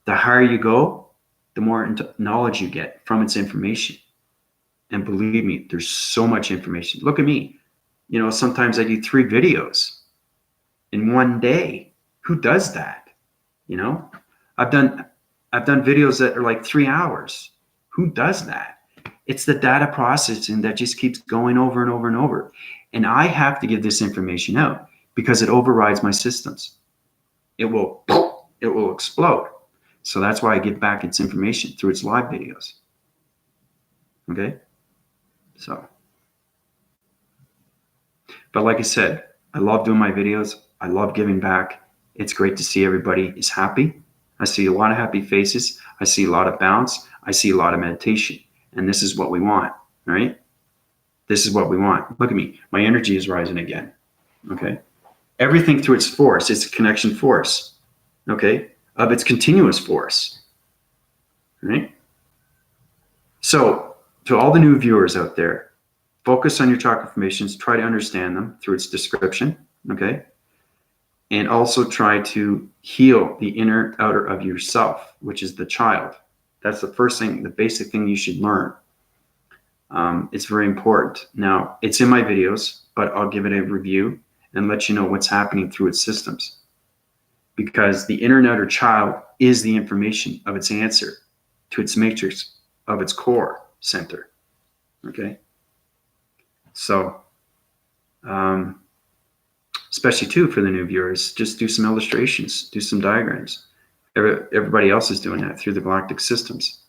The higher you go, the more knowledge you get from its information. And believe me, there's so much information. Look at me. You know, sometimes I do 3 videos in one day. Who does that? You know, I've done videos that are like 3 hours. Who does that? It's the data processing that just keeps going over and over and over. And I have to give this information out because it overrides my systems. It will explode. So that's why I give back its information through its live videos. Okay? So, but like I said, I love doing my videos. I love giving back. It's great to see everybody is happy. I see a lot of happy faces. I see a lot of bounce. I see a lot of meditation. And this is what we want, right? This is what we want. Look at me. My energy is rising again. Okay? Everything through its force, its connection force. Okay? Of its continuous force, right? So to all the new viewers out there, focus on your chakra formations, try to understand them through its description, okay? And also try to heal the inner outer of yourself, which is the child. That's the first thing, the basic thing you should learn. It's very important. Now, it's in my videos, but I'll give it a review and let you know what's happening through its systems. Because the inner and outer child is the information of its answer to its matrix of its core center. Okay? So, especially too for the new viewers, just do some illustrations, do some diagrams. Everybody else is doing that through the galactic systems.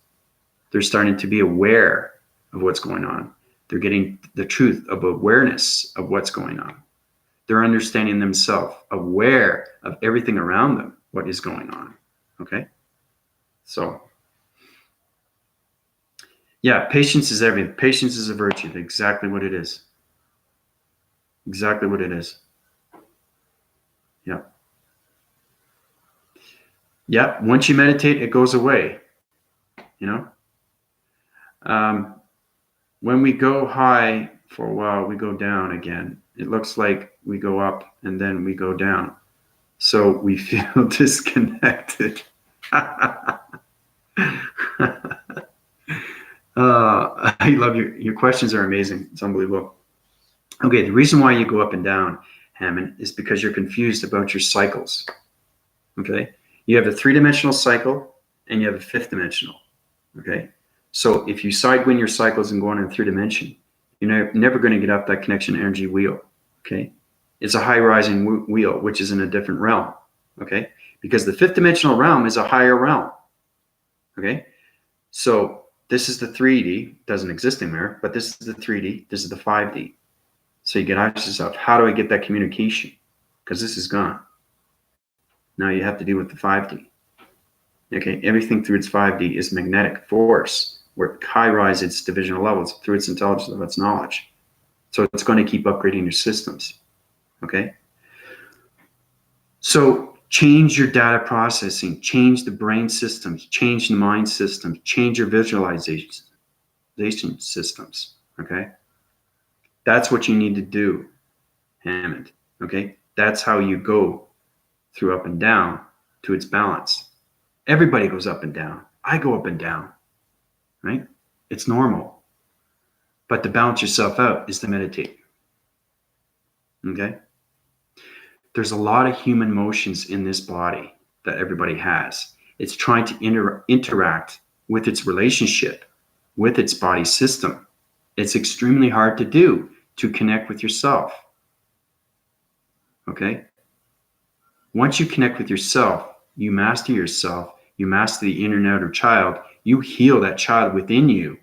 They're starting to be aware of what's going on. They're getting the truth of awareness of what's going on. They're understanding themselves, aware of everything around them, what is going on. Okay? So, yeah, patience is everything. Patience is a virtue. Exactly what it is. Exactly what it is. Yeah. Yeah, once you meditate, it goes away. You know? When we go high for a while, we go down again. It looks like we go up and then we go down. So we feel disconnected. I love your questions are amazing. It's unbelievable. Okay, the reason why you go up and down, Hammond, is because you're confused about your cycles. Okay? You have a 3-dimensional cycle and you have a 5th dimensional. Okay? So if you sidewind your cycles and go on in 3 dimension, you're never going to get up that connection energy wheel. Okay? It's a high rising wheel, which is in a different realm. Okay? Because the 5th dimensional realm is a higher realm. Okay? So this is the 3D, doesn't exist anymore, but this is the 3D, this is the 5D. So you can ask yourself, how do I get that communication? Because this is gone. Now you have to deal with the 5D. Okay, everything through its 5D is magnetic force, where it high-rise its divisional levels through its intelligence of its knowledge. So it's going to keep upgrading your systems. Okay? So change your data processing, change the brain systems, change the mind systems, change your visualization systems. Okay? That's what you need to do, Hammond. Okay? That's how you go through up and down to its balance. Everybody goes up and down. I go up and down, right? It's normal. But to balance yourself out is to meditate. Okay? There's a lot of human motions in this body that everybody has. It's trying to interact with its relationship, with its body system. It's extremely hard to do, to connect with yourself. Okay? Once you connect with yourself, you master yourself, you master the inner and outer child, you heal that child within you,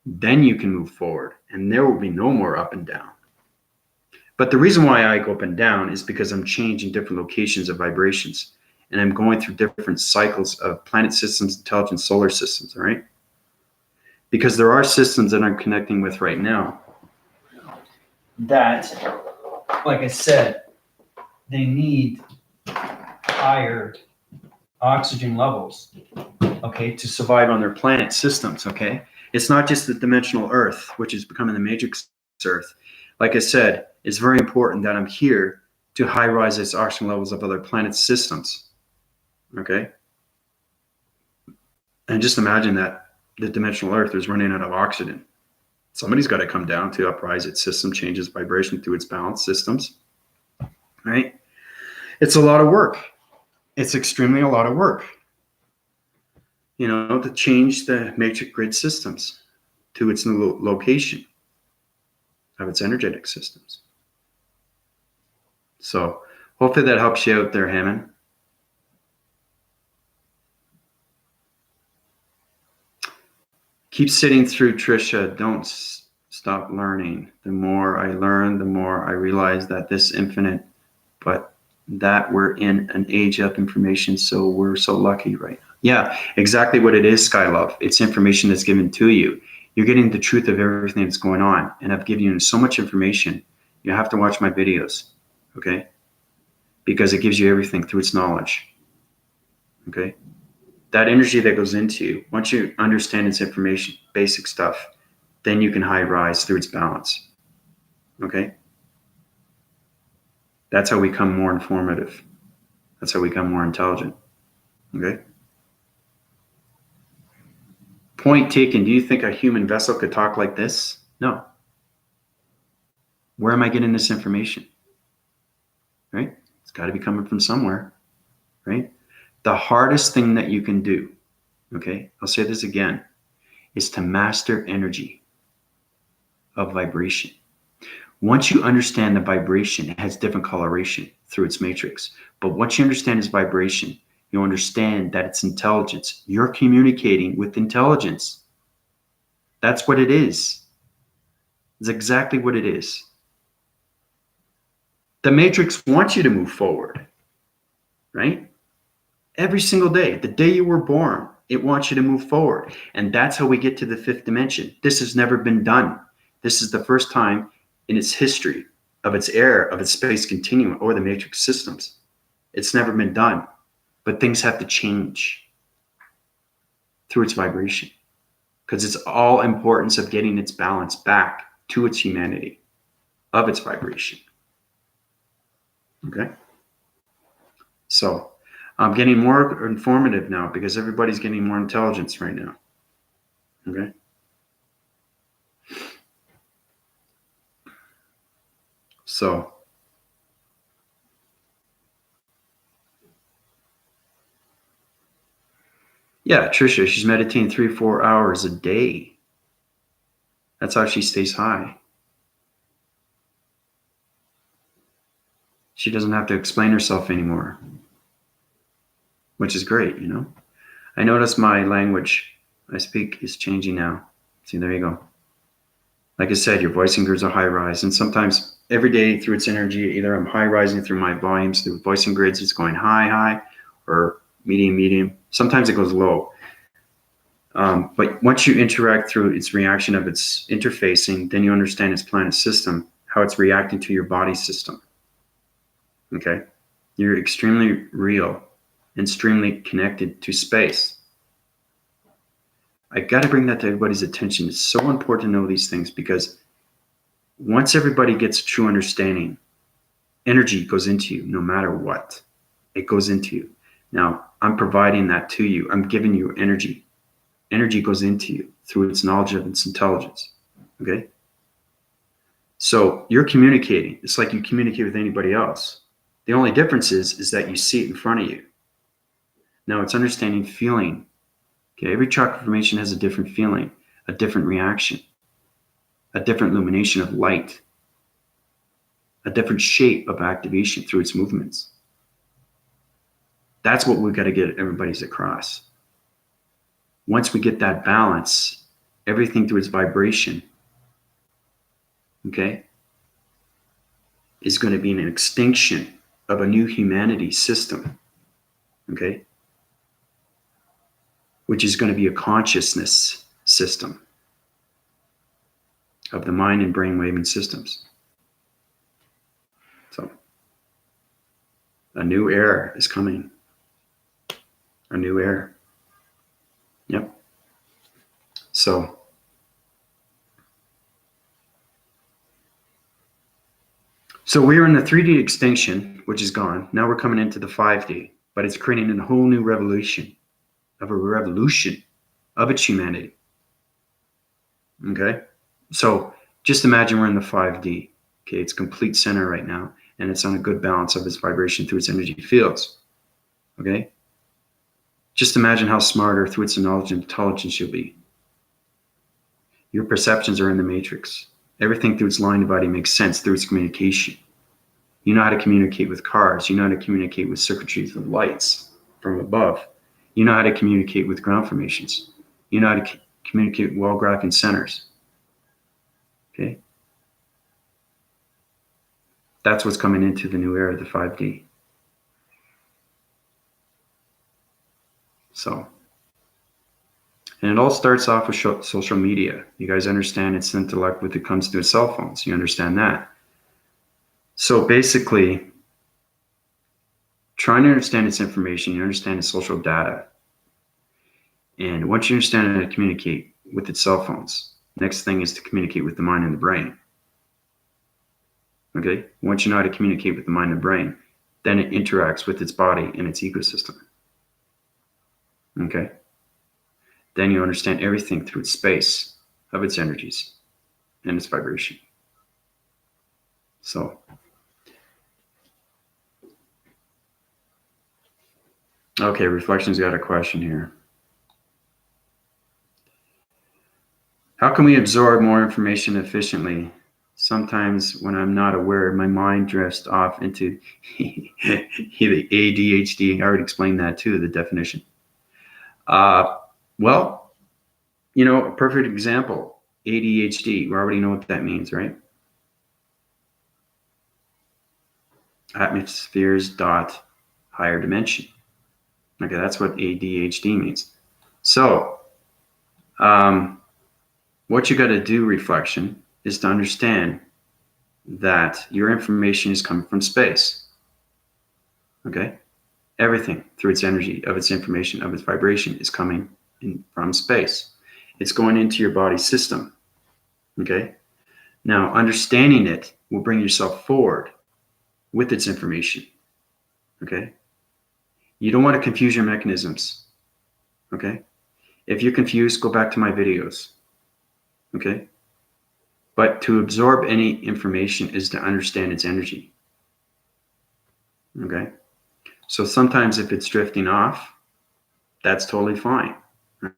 then you can move forward and there will be no more up and down. But the reason why I go up and down is because I'm changing different locations of vibrations and I'm going through different cycles of planet systems, intelligent solar systems, all right? Because there are systems that I'm connecting with right now that, like I said, they need higher oxygen levels, okay, to survive on their planet systems, okay? It's not just the dimensional Earth, which is becoming the matrix Earth. Like I said, it's very important that I'm here to high-rise its oxygen levels of other planet systems, okay? And just imagine that the dimensional Earth is running out of oxygen. Somebody's got to come down to uprise its system, change its vibration through its balance systems, right? It's a lot of work. It's extremely a lot of work, you know, to change the matrix grid systems to its new location of its energetic systems. So hopefully that helps you out there, Hammond. Keep sitting through, Trisha. Don't stop learning. The more I learn, the more I realize that this infinite, but that we're in an age of information, so we're so lucky right now. Yeah, exactly what it is, Skylove. It's information that's given to you. You're getting the truth of everything that's going on, and I've given you so much information. You have to watch my videos, okay? Because it gives you everything through its knowledge, okay? That energy that goes into you, once you understand its information, basic stuff, then you can high rise through its balance, okay? That's how we become more informative. That's how we become more intelligent. Okay? Point taken. Do you think a human vessel could talk like this? No. Where am I getting this information? Right? It's got to be coming from somewhere. Right? The hardest thing that you can do, okay, I'll say this again, is to master energy of vibration. Once you understand the vibration, it has different coloration through its matrix. But once you understand its vibration, you understand that it's intelligence. You're communicating with intelligence. That's what it is. It's exactly what it is. The matrix wants you to move forward, right? Every single day, the day you were born, it wants you to move forward. And that's how we get to the fifth dimension. This has never been done. This is the first time in its history of its era, of its space continuum, or the matrix systems. It's never been done, but things have to change through its vibration because it's all importance of getting its balance back to its humanity of its vibration. Okay? So I'm getting more informative now because everybody's getting more intelligence right now. Okay? So yeah, Trisha, she's meditating 3-4 hours a day. That's how she stays high. She doesn't have to explain herself anymore, which is great, you know. I notice my language I speak is changing now. See, there you go. Like I said, your voicing grids are high rise, and sometimes every day through its energy, either I'm high rising through my volumes, through voicing grids, it's going high, high, or medium, medium. Sometimes it goes low. But once you interact through its reaction of its interfacing, then you understand its planet system, how it's reacting to your body system. Okay? You're extremely real, extremely connected to space. I got to bring that to everybody's attention. It's so important to know these things because once everybody gets true understanding, energy goes into you no matter what. It goes into you. Now, I'm providing that to you. I'm giving you energy. Energy goes into you through its knowledge of its intelligence. Okay? So you're communicating. It's like you communicate with anybody else. The only difference is that you see it in front of you. Now it's understanding feeling. Okay, every chakra formation has a different feeling, a different reaction, a different illumination of light, a different shape of activation through its movements. That's what we've got to get everybody's across. Once we get that balance, everything through its vibration, okay, is going to be an extinction of a new humanity system, okay, which is going to be a consciousness system of the mind and brain waving systems. So a new era is coming. A new era. Yep. So we're in the 3D extinction, which is gone. Now we're coming into the 5D, but it's creating a whole new revolution of its humanity. Okay? So just imagine we're in the 5D. Okay, it's complete center right now, and it's on a good balance of its vibration through its energy fields. Okay? Just imagine how smarter through its knowledge and intelligence you'll be. Your perceptions are in the matrix. Everything through its line dividing makes sense through its communication. You know how to communicate with cars. You know how to communicate with circuitries of lights from above. You know how to communicate with ground formations. You know how to communicate with wall graphing centers. Okay? That's what's coming into the new era, the 5D. So, and it all starts off with social media. You guys understand its intellect when it comes to cell phones. You understand that. So basically, trying to understand its information, you understand its social data. And once you understand how to communicate with its cell phones, next thing is to communicate with the mind and the brain. Okay? Once you know how to communicate with the mind and brain, then it interacts with its body and its ecosystem. Okay? Then you understand everything through its space of its energies and its vibration. So, okay, Reflection's got a question here. How can we absorb more information efficiently? Sometimes when I'm not aware, my mind drifts off into the ADHD. I already explained that too, the definition. Well, you know, a perfect example, ADHD. We already know what that means, right? Atmospheres dot higher dimension. Okay, that's what ADHD means. So, what you got to do, Reflection, is to understand that your information is coming from space. Okay? Everything through its energy, of its information, of its vibration is coming in from space. It's going into your body system. Okay? Now, understanding it will bring yourself forward with its information. Okay? You don't want to confuse your mechanisms. Okay? If you're confused, go back to my videos. Okay? But to absorb any information is to understand its energy. Okay? So sometimes if it's drifting off, that's totally fine.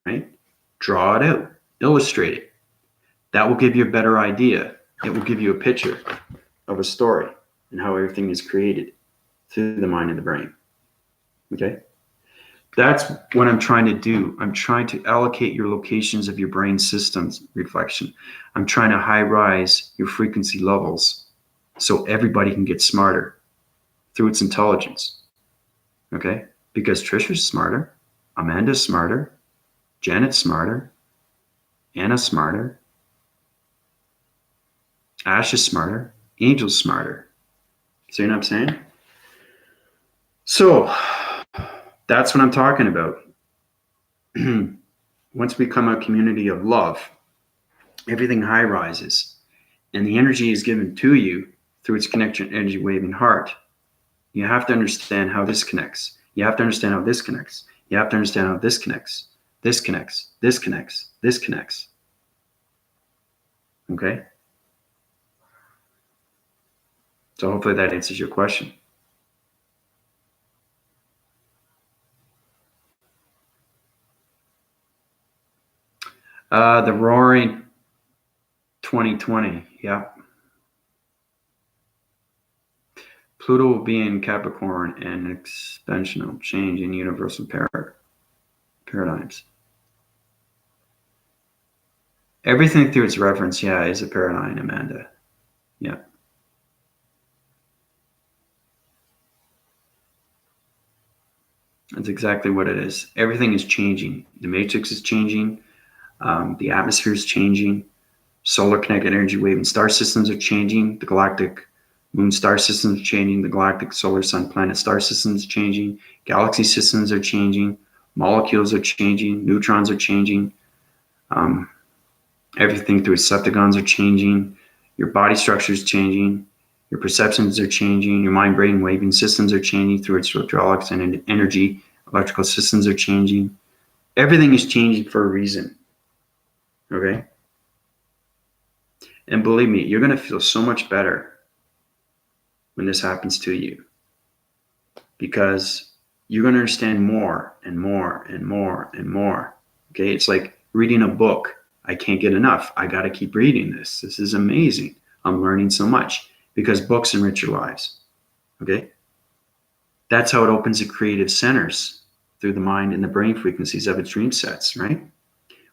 Right? Draw it out. Illustrate it. That will give you a better idea. It will give you a picture of a story and how everything is created through the mind and the brain. Okay? That's what I'm trying to do. I'm trying to allocate your locations of your brain systems reflection. I'm trying to high rise your frequency levels so everybody can get smarter through its intelligence. Okay? Because Trisha's smarter, Amanda's smarter, Janet's smarter, Anna's smarter, Ash is smarter, Angel's smarter. So you know what I'm saying? So that's what I'm talking about. Once we become a community of love, everything high rises and the energy is given to you through its connection energy waving heart. You have to understand how this connects. You have to understand how this connects. You have to understand how this connects. This connects. This connects. This connects. Okay? So hopefully that answers your question. The Roaring 2020, yeah. Pluto will be in Capricorn and expansional change in universal paradigms. Everything through its reference, yeah, is a paradigm, Amanda. Yeah. That's exactly what it is. Everything is changing. The matrix is changing. The atmosphere is changing. Solar connected energy wave and star systems are changing. The galactic moon star systems are changing. The galactic solar sun planet star systems are changing. Galaxy systems are changing. Molecules are changing. Neutrons are changing. Everything through its septagons are changing. Your body structure is changing. Your perceptions are changing. Your mind brain waving systems are changing through its hydraulics and energy. Electrical systems are changing. Everything is changing for a reason. Okay? And believe me, you're going to feel so much better when this happens to you, because you're going to understand more and more and more and more. Okay? It's like reading a book. I can't get enough. I got to keep reading this. This is amazing. I'm learning so much because books enrich your lives. Okay? That's how it opens the creative centers through the mind and the brain frequencies of its dream sets, right?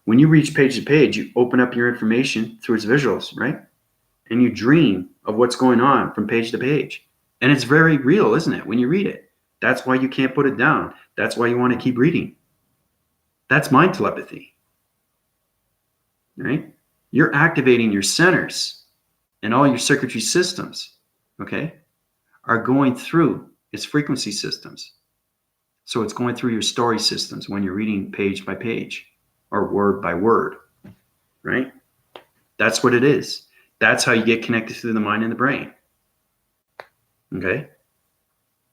When you reach page to page, you open up your information through its visuals, right? And you dream of what's going on from page to page. And it's very real, isn't it, when you read it? That's why you can't put it down. That's why you want to keep reading. That's mind telepathy, right? You're activating your centers, and all your circuitry systems, okay, are going through its frequency systems. So it's going through your story systems when you're reading page by page or word by word, right? That's what it is. That's how you get connected through the mind and the brain. Okay?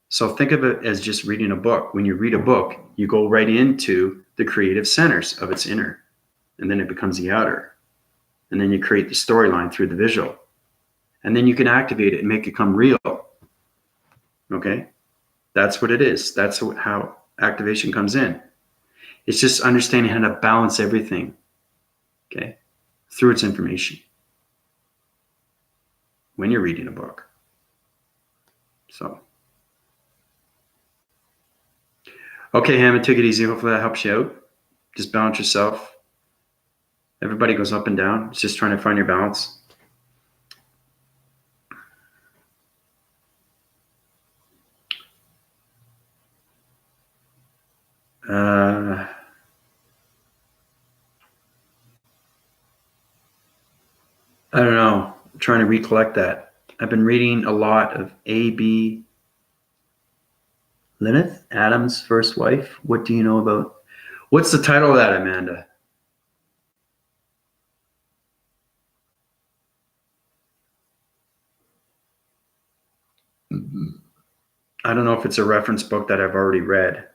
So think of it as just reading a book. When you read a book, you go right into the creative centers of its inner, and then it becomes the outer. And then you create the storyline through the visual. And then you can activate it and make it come real. Okay? That's what it is. That's how activation comes in. It's just understanding how to balance everything, okay, through its information when you're reading a book. So, okay, Hammond, take it easy. Hopefully that helps you out. Just balance yourself. Everybody goes up and down. It's just trying to find your balance. I don't know. I'm trying to recollect that. I've been reading a lot of A.B. Lineth, Adam's first wife. What do you know about? What's the title of that, Amanda? I don't know if it's a reference book that I've already read.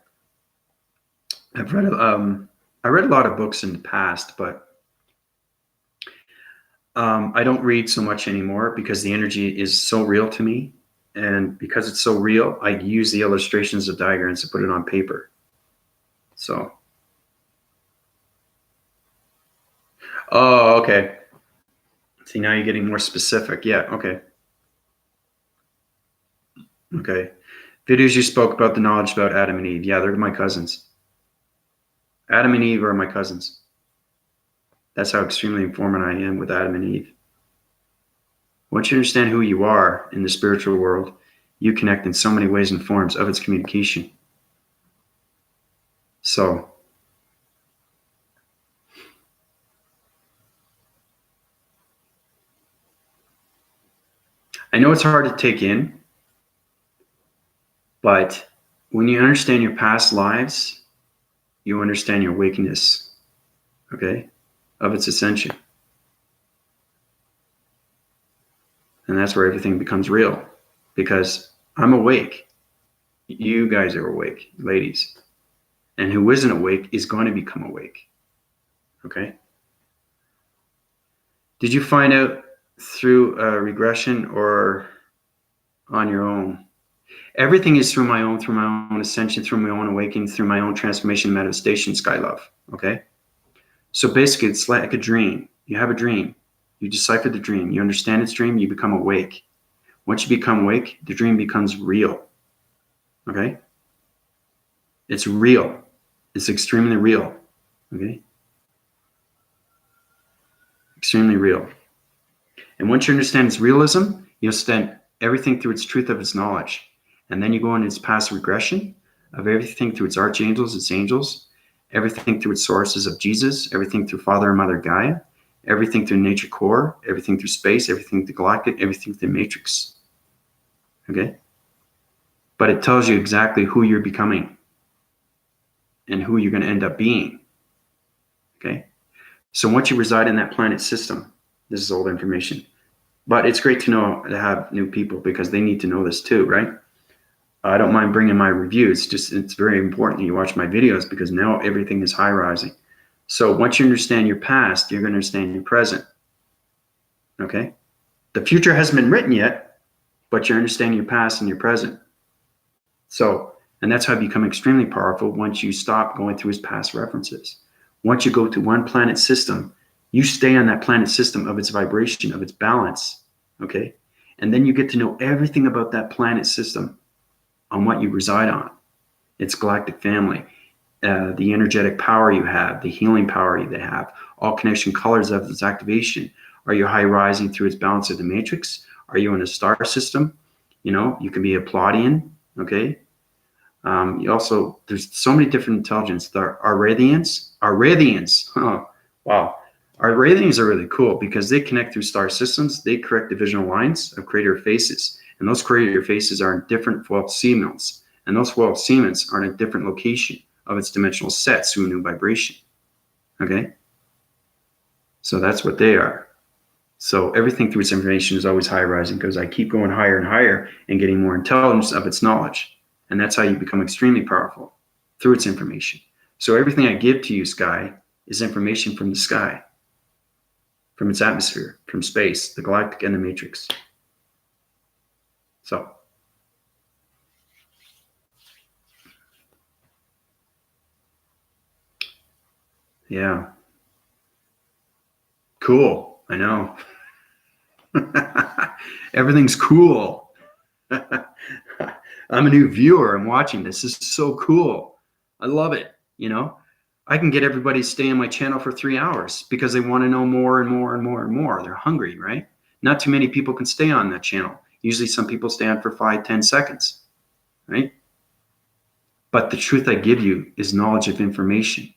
I read a lot of books in the past, but I don't read so much anymore because the energy is so real to me. And because it's so real, I use the illustrations of diagrams to put it on paper. So. Oh, okay. See, now you're getting more specific. Yeah, okay. Okay. Videos you spoke about the knowledge about Adam and Eve. Yeah, they're my cousins. Adam and Eve are my cousins. That's how extremely informed I am with Adam and Eve. Once you understand who you are in the spiritual world, you connect in so many ways and forms of its communication. So, I know it's hard to take in, but when you understand your past lives, you understand your awakeness, okay, of its ascension. And that's where everything becomes real, because I'm awake. You guys are awake, ladies. And who isn't awake is going to become awake, okay? Did you find out through a regression or on your own? Everything is through my own ascension, through my own awakening, through my own transformation, manifestation, Sky Love, okay? So basically, it's like a dream. You have a dream. You decipher the dream. You understand its dream. You become awake. Once you become awake, the dream becomes real, okay? It's real. It's extremely real, okay? Extremely real. And once you understand its realism, you understand everything through its truth of its knowledge. And then you go into its past regression of everything through its archangels, its angels, everything through its sources of Jesus, everything through Father and Mother Gaia, everything through nature core, everything through space, everything through galactic, everything through matrix. Okay? But it tells you exactly who you're becoming and who you're going to end up being. Okay? So once you reside in that planet system, this is old information, but it's great to know, to have new people, because they need to know this too, right? I don't mind bringing my reviews. Just, it's very important that you watch my videos, because now everything is high rising. So once you understand your past, you're going to understand your present. Okay? The future hasn't been written yet, but you're understanding your past and your present. So, and that's how you become extremely powerful once you stop going through his past references. Once you go to one planet system, you stay on that planet system of its vibration, of its balance. Okay? And then you get to know everything about that planet system on what you reside on, its galactic family, the energetic power you have, the healing power you have, all connection colors of its activation. Are you high rising through its balance of the matrix? Are you in a star system? You know, you can be a Pleiadian, okay? You also, there's so many different intelligence. There are Arathians. Oh, wow. Our Arathians are really cool because they connect through star systems. They correct divisional lines of creator faces. And those creator faces are in different 12 segments. And those 12 segments are in a different location of its dimensional sets through a new vibration. Okay? So that's what they are. So everything through its information is always high rising, because I keep going higher and higher and getting more intelligence of its knowledge. And that's how you become extremely powerful, through its information. So everything I give to you, Sky, is information from the sky, from its atmosphere, from space, the galactic and the matrix. So, yeah. Cool. I know. Everything's cool. I'm a new viewer. I'm watching this. This is so cool. I love it. You know, I can get everybody to stay on my channel for 3 hours because they want to know more and more and more and more. They're hungry, right? Not too many people can stay on that channel. Usually some people stay on for 5-10 seconds, right? But the truth I give you is knowledge of information,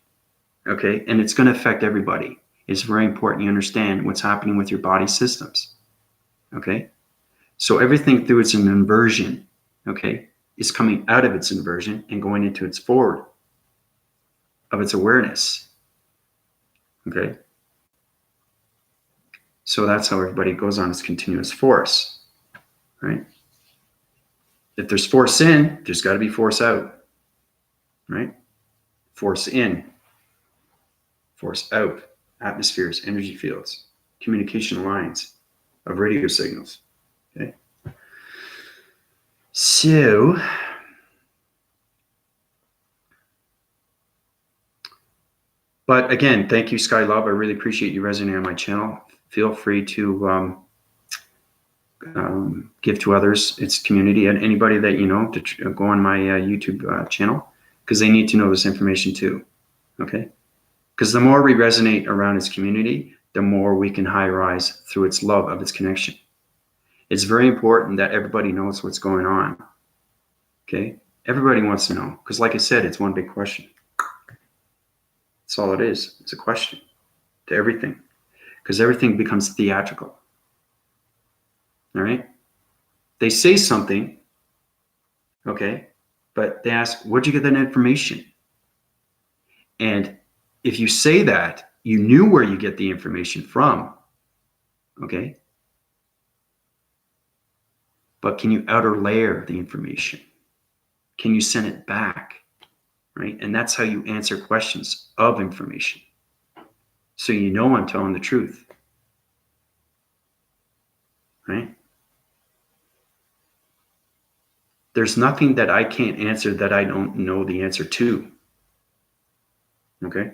okay? And it's going to affect everybody. It's very important you understand what's happening with your body systems, okay? So everything through its inversion, okay, is coming out of its inversion and going into its forward of its awareness, okay? So that's how everybody goes on its continuous force, right? If there's force in, there's got to be force out, right? Force in, force out, atmospheres, energy fields, communication lines of radio signals, okay? So, but again, thank you, Sky Love. I really appreciate you resonating on my channel. Feel free to give to others, its community, and anybody that you know to go on my YouTube channel, because they need to know this information too. Okay? Because the more we resonate around its community, the more we can high rise through its love of its connection. It's very important that everybody knows what's going on. Okay? Everybody wants to know. Because like I said, it's one big question. That's all it is. It's a question to everything. Because everything becomes theatrical. All right? They say something, okay, but they ask, where'd you get that information? And if you say that, you knew where you get the information from, okay? But can you outer layer the information? Can you send it back, right? And that's how you answer questions of information. So you know I'm telling the truth, right? There's nothing that I can't answer that I don't know the answer to, okay?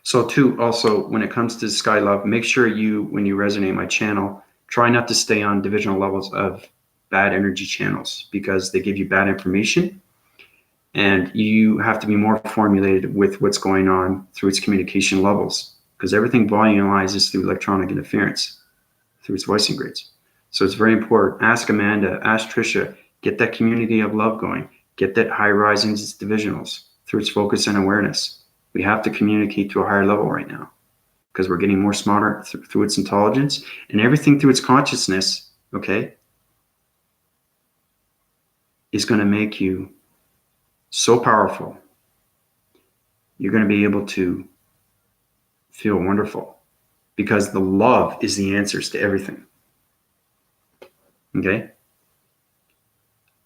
So too, also, when it comes to Sky Love, make sure you, when you resonate my channel, try not to stay on divisional levels of bad energy channels because they give you bad information, and you have to be more formulated with what's going on through its communication levels, because everything volumizes through electronic interference, through its voicing grids. So it's very important. Ask Amanda, ask Trisha, get that community of love going, get that high risings, its divisionals through its focus and awareness. We have to communicate to a higher level right now because we're getting more smarter through its intelligence, and everything through its consciousness, okay, is going to make you so powerful. You're going to be able to feel wonderful because the love is the answers to everything. Okay?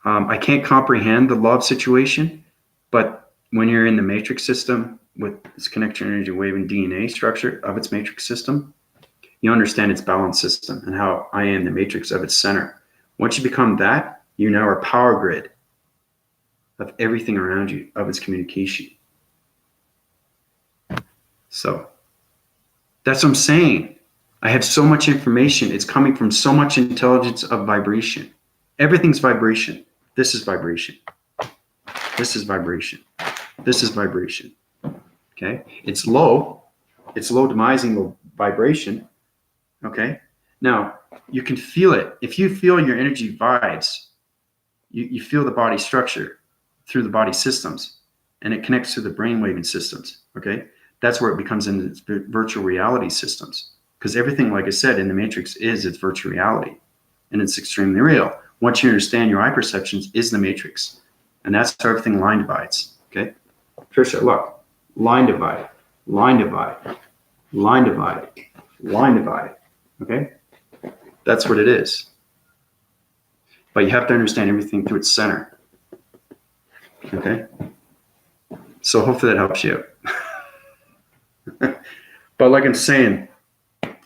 I can't comprehend the love situation, but when you're in the matrix system with its connection energy wave and DNA structure of its matrix system, you understand its balance system and how I am the matrix of its center. Once you become that, you now are a power grid of everything around you, of its communication. So that's what I'm saying. I have so much information. It's coming from so much intelligence of vibration. Everything's vibration. This is vibration. This is vibration. This is vibration. Okay? It's low. It's low demising low vibration. Okay? Now, you can feel it. If you feel your energy vibes, you feel the body structure through the body systems, and it connects to the brainwaving systems. Okay? That's where it becomes in its virtual reality systems. Because everything, like I said, in the matrix is its virtual reality, and it's extremely real. Once you understand your eye perceptions is the matrix, and that's how everything line divides. Okay, Trisha, look, line divide, line divide, line divide, line divide. Okay, that's what it is. But you have to understand everything through its center. Okay, so hopefully that helps you. But like I'm saying,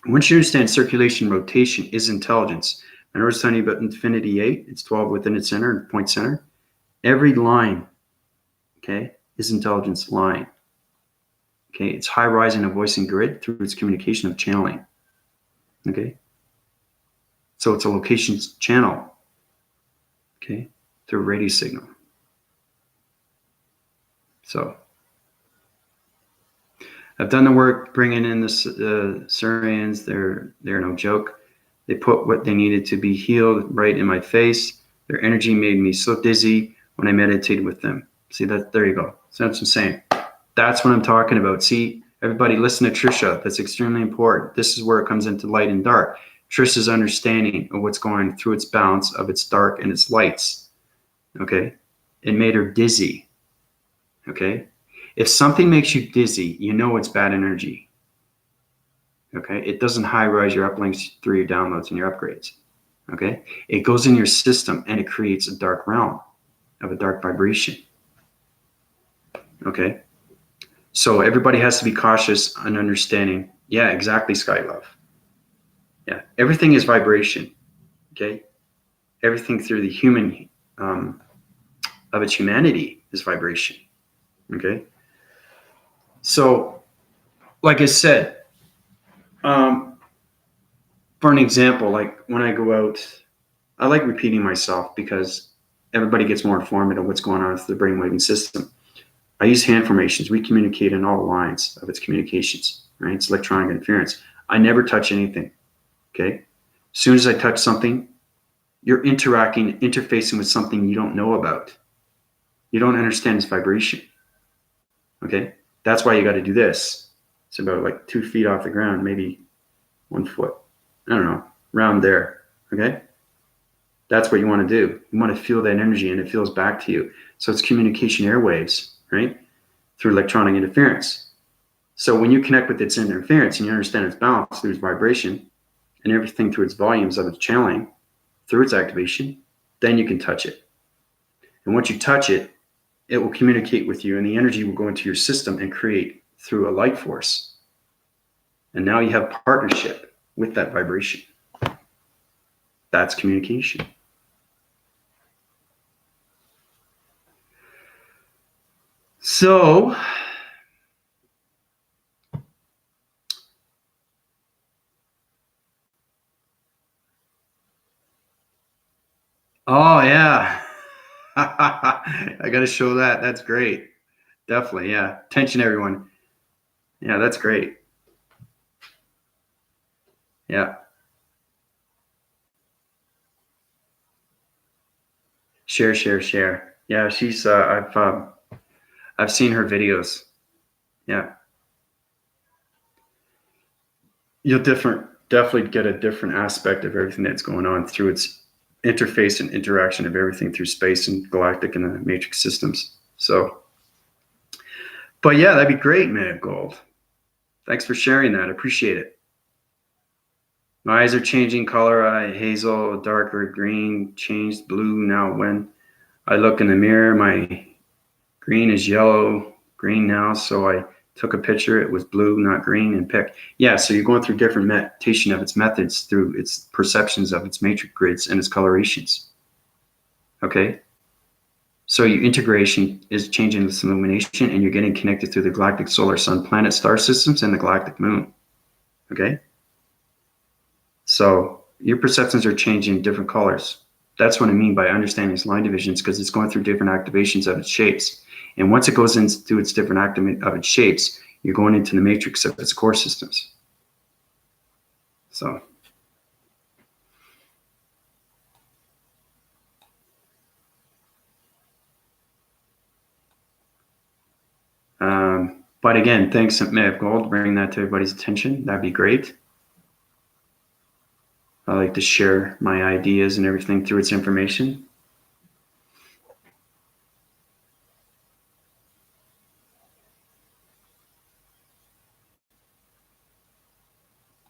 once you understand circulation, rotation is intelligence. And I was telling you about Infinity 8, it's 12 within its center and point center. Every line, okay, is intelligence line. Okay, it's high rising of voicing grid through its communication of channeling. Okay, so it's a location channel, okay, through a radio signal. So I've done the work bringing in the Surians. They're no joke. They put what they needed to be healed right in my face. Their energy made me so dizzy when I meditated with them. See that? There you go. So that's what I'm saying. That's what I'm talking about. See, everybody listen to Trisha. That's extremely important. This is where it comes into light and dark. Trisha's understanding of what's going through its balance of its dark and its lights. Okay? It made her dizzy. Okay? If something makes you dizzy, you know it's bad energy. Okay? It doesn't high rise your uplinks through your downloads and your upgrades. Okay? It goes in your system and it creates a dark realm of a dark vibration. Okay? So everybody has to be cautious on understanding. Yeah, exactly, Sky Love. Yeah, everything is vibration. Okay? Everything through the human of its humanity is vibration. Okay? So, like I said, for an example, like when I go out, I like repeating myself because everybody gets more informed of what's going on with the brainwaving system. I use hand formations. We communicate in all lines of its communications, right? It's electronic interference. I never touch anything, okay? As soon as I touch something, you're interfacing with something you don't know about. You don't understand its vibration, okay? That's why you got to do this. It's about like 2 feet off the ground, maybe 1 foot. I don't know, around there, okay? That's what you want to do. You want to feel that energy and it feels back to you. So it's communication airwaves, right? Through electronic interference. So when you connect with its interference and you understand its balance through its vibration and everything through its volumes of its channeling, through its activation, then you can touch it. And once you touch it, it will communicate with you and the energy will go into your system and create through a light force. And now you have partnership with that vibration. That's communication. So, oh yeah. I got to show that. That's great. Definitely. Yeah. Attention, everyone. Yeah, that's great. Yeah. Share, share, share. Yeah, she's I've seen her videos. Yeah. You'll definitely get a different aspect of everything that's going on through its interface and interaction of everything through space and galactic and the matrix systems. So, but yeah, that'd be great, man. Gold. Thanks for sharing that. I appreciate it. My eyes are changing color. Hazel, darker green, changed blue. Now when I look in the mirror, my green is yellow, green now. So I took a picture. It was blue, not green, and pick. Yeah, so you're going through different meditation of its methods through its perceptions of its matrix grids and its colorations. Okay? So your integration is changing this illumination and you're getting connected through the galactic solar sun planet star systems and the galactic moon. Okay? So your perceptions are changing different colors. That's what I mean by understanding its line divisions, because it's going through different activations of its shapes. And once it goes into its different activation of its shapes, you're going into the matrix of its core systems. So. But again, thanks, May of Gold, bringing that to everybody's attention. That'd be great. I like to share my ideas and everything through its information.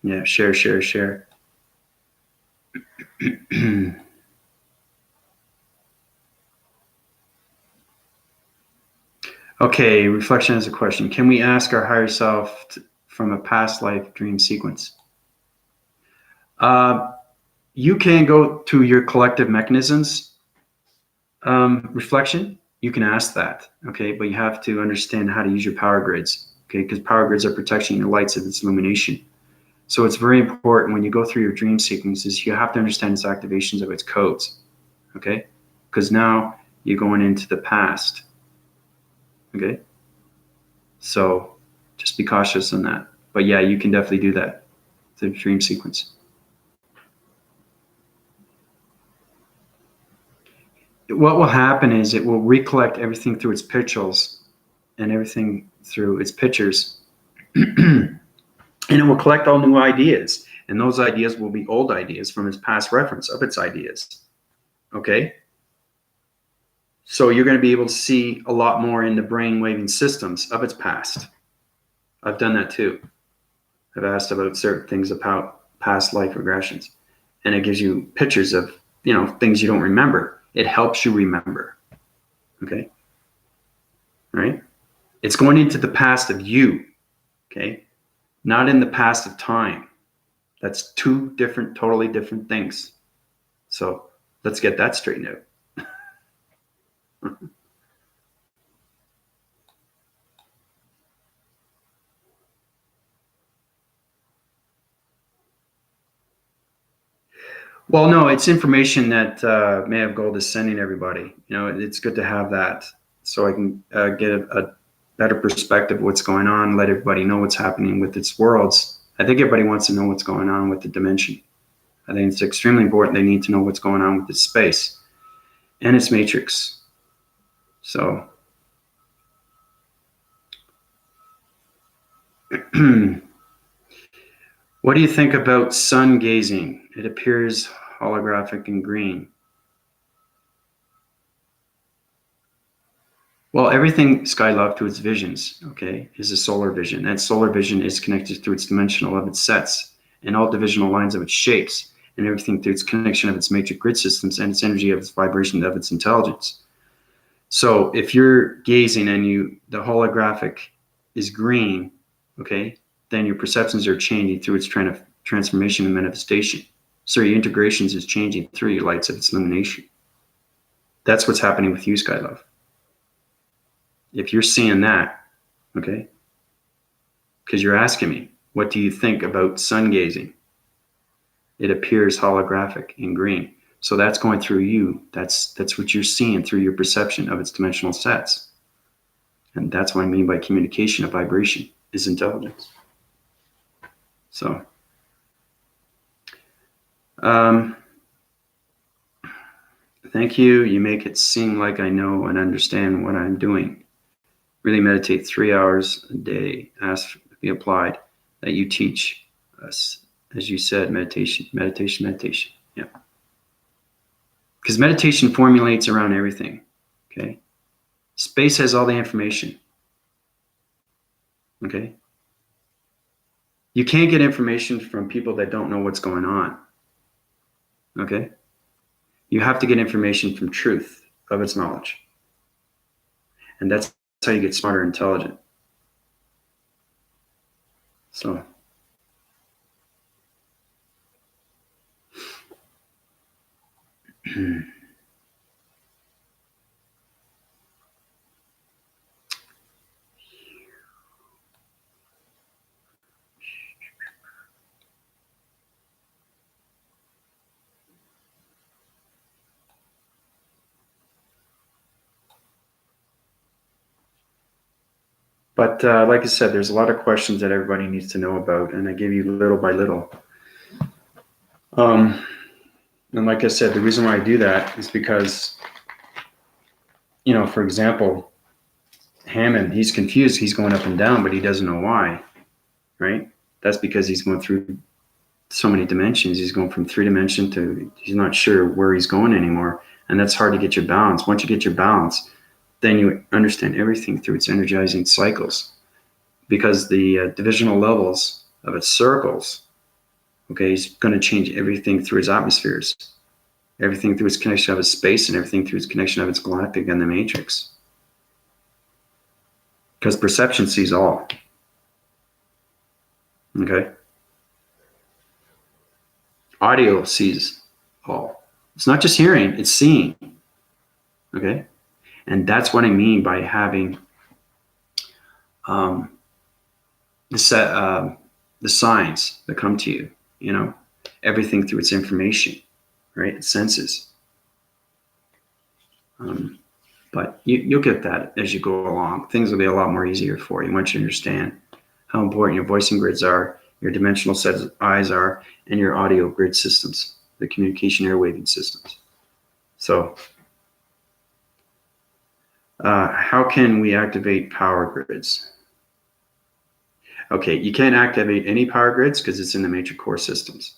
Yeah, share, share, share. Okay, reflection is a question. Can we ask our higher self from a past life dream sequence? You can go to your collective mechanisms reflection. You can ask that, okay? But you have to understand how to use your power grids, okay? Because power grids are protecting your lights of its illumination. So it's very important when you go through your dream sequences, you have to understand its activations of its codes, okay? Because now you're going into the past, okay? So just be cautious on that. But yeah, you can definitely do that through the dream sequence. What will happen is it will recollect everything through its pictures and everything through its pictures. And it will collect all new ideas. And those ideas will be old ideas from its past reference of its ideas. Okay? So you're going to be able to see a lot more in the brain waving systems of its past. I've done that too. I've asked about certain things about past life regressions. And it gives you pictures of, things you don't remember. It helps you remember. Okay? Right? It's going into the past of you. Okay? Not in the past of time. That's two totally different things. So let's get that straightened out. Well, no, it's information that May of Gold is sending everybody. It's good to have that. so I can get a better perspective of what's going on, let everybody know what's happening with its worlds. I think everybody wants to know what's going on with the dimension. I think it's extremely important. They need to know what's going on with its space and its matrix. So what do you think about sun gazing? It appears holographic and green. Well, everything Skylove to its visions, okay, is a solar vision. That solar vision is connected through its dimensional of its sets and all divisional lines of its shapes, and everything through its connection of its matrix grid systems and its energy of its vibration of its intelligence. So if you're gazing and the holographic is green, okay, then your perceptions are changing through its transformation and manifestation. So your integrations is changing through your lights of its illumination. That's what's happening with you, Skylove. If you're seeing that, okay, because you're asking me, what do you think about sun gazing? It appears holographic in green. So that's going through you. That's what you're seeing through your perception of its dimensional sets. And that's what I mean by communication of vibration is intelligence. So, thank you. You make it seem like I know and understand what I'm doing. Really meditate 3 hours a day. Ask to be applied that you teach us. As you said, meditation. Yeah. Because meditation formulates around everything. Okay. Space has all the information. Okay. You can't get information from people that don't know what's going on. Okay. You have to get information from truth of its knowledge. And that's how you get smarter and intelligent. So. But like I said, there's a lot of questions that everybody needs to know about, and I give you little by little. And like I said, the reason why I do that is because, for example, Hammond, he's confused. He's going up and down, but he doesn't know why, right? That's because he's going through so many dimensions. He's going from 3-dimension to he's not sure where he's going anymore. And that's hard to get your balance. Once you get your balance, then you understand everything through its energizing cycles, because the divisional levels of its circles, okay, he's going to change everything through its atmospheres, everything through its connection of its space, and everything through its connection of its galactic and the matrix. Because perception sees all. Okay? Audio sees all. It's not just hearing, it's seeing. Okay? And that's what I mean by having the signs that come to you, everything through its information, right? Its senses. But you'll get that as you go along. Things will be a lot more easier for you once you understand how important your voicing grids are, your dimensional sets of eyes are, and your audio grid systems, the communication airwaving systems. So, how can we activate power grids? Okay, you can't activate any power grids because it's in the matrix core systems.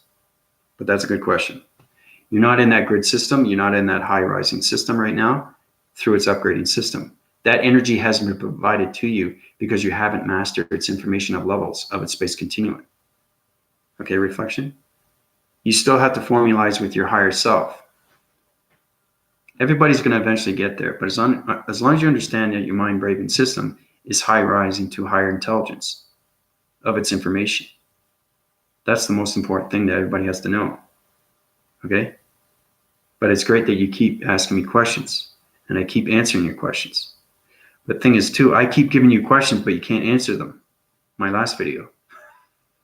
But that's a good question. You're not in that grid system. You're not in that high rising system right now through its upgrading system. That energy hasn't been provided to you because you haven't mastered its information of levels of its space continuum. Okay, reflection. You still have to formalize with your higher self. Everybody's going to eventually get there, but as long as you understand that your mind braving system is high rising to higher intelligence of its information, that's the most important thing that everybody has to know. Okay? But it's great that you keep asking me questions, and I keep answering your questions. The thing is, too, I keep giving you questions, but you can't answer them. My last video.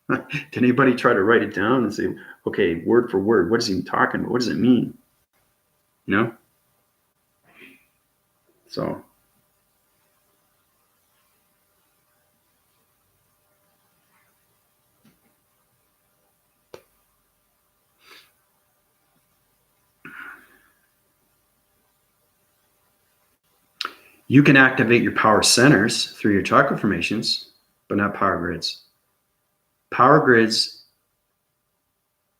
Did anybody try to write it down and say, okay, word for word, what is he talking about? What does it mean? So, You can activate your power centers through your chakra formations, but not power grids. Power grids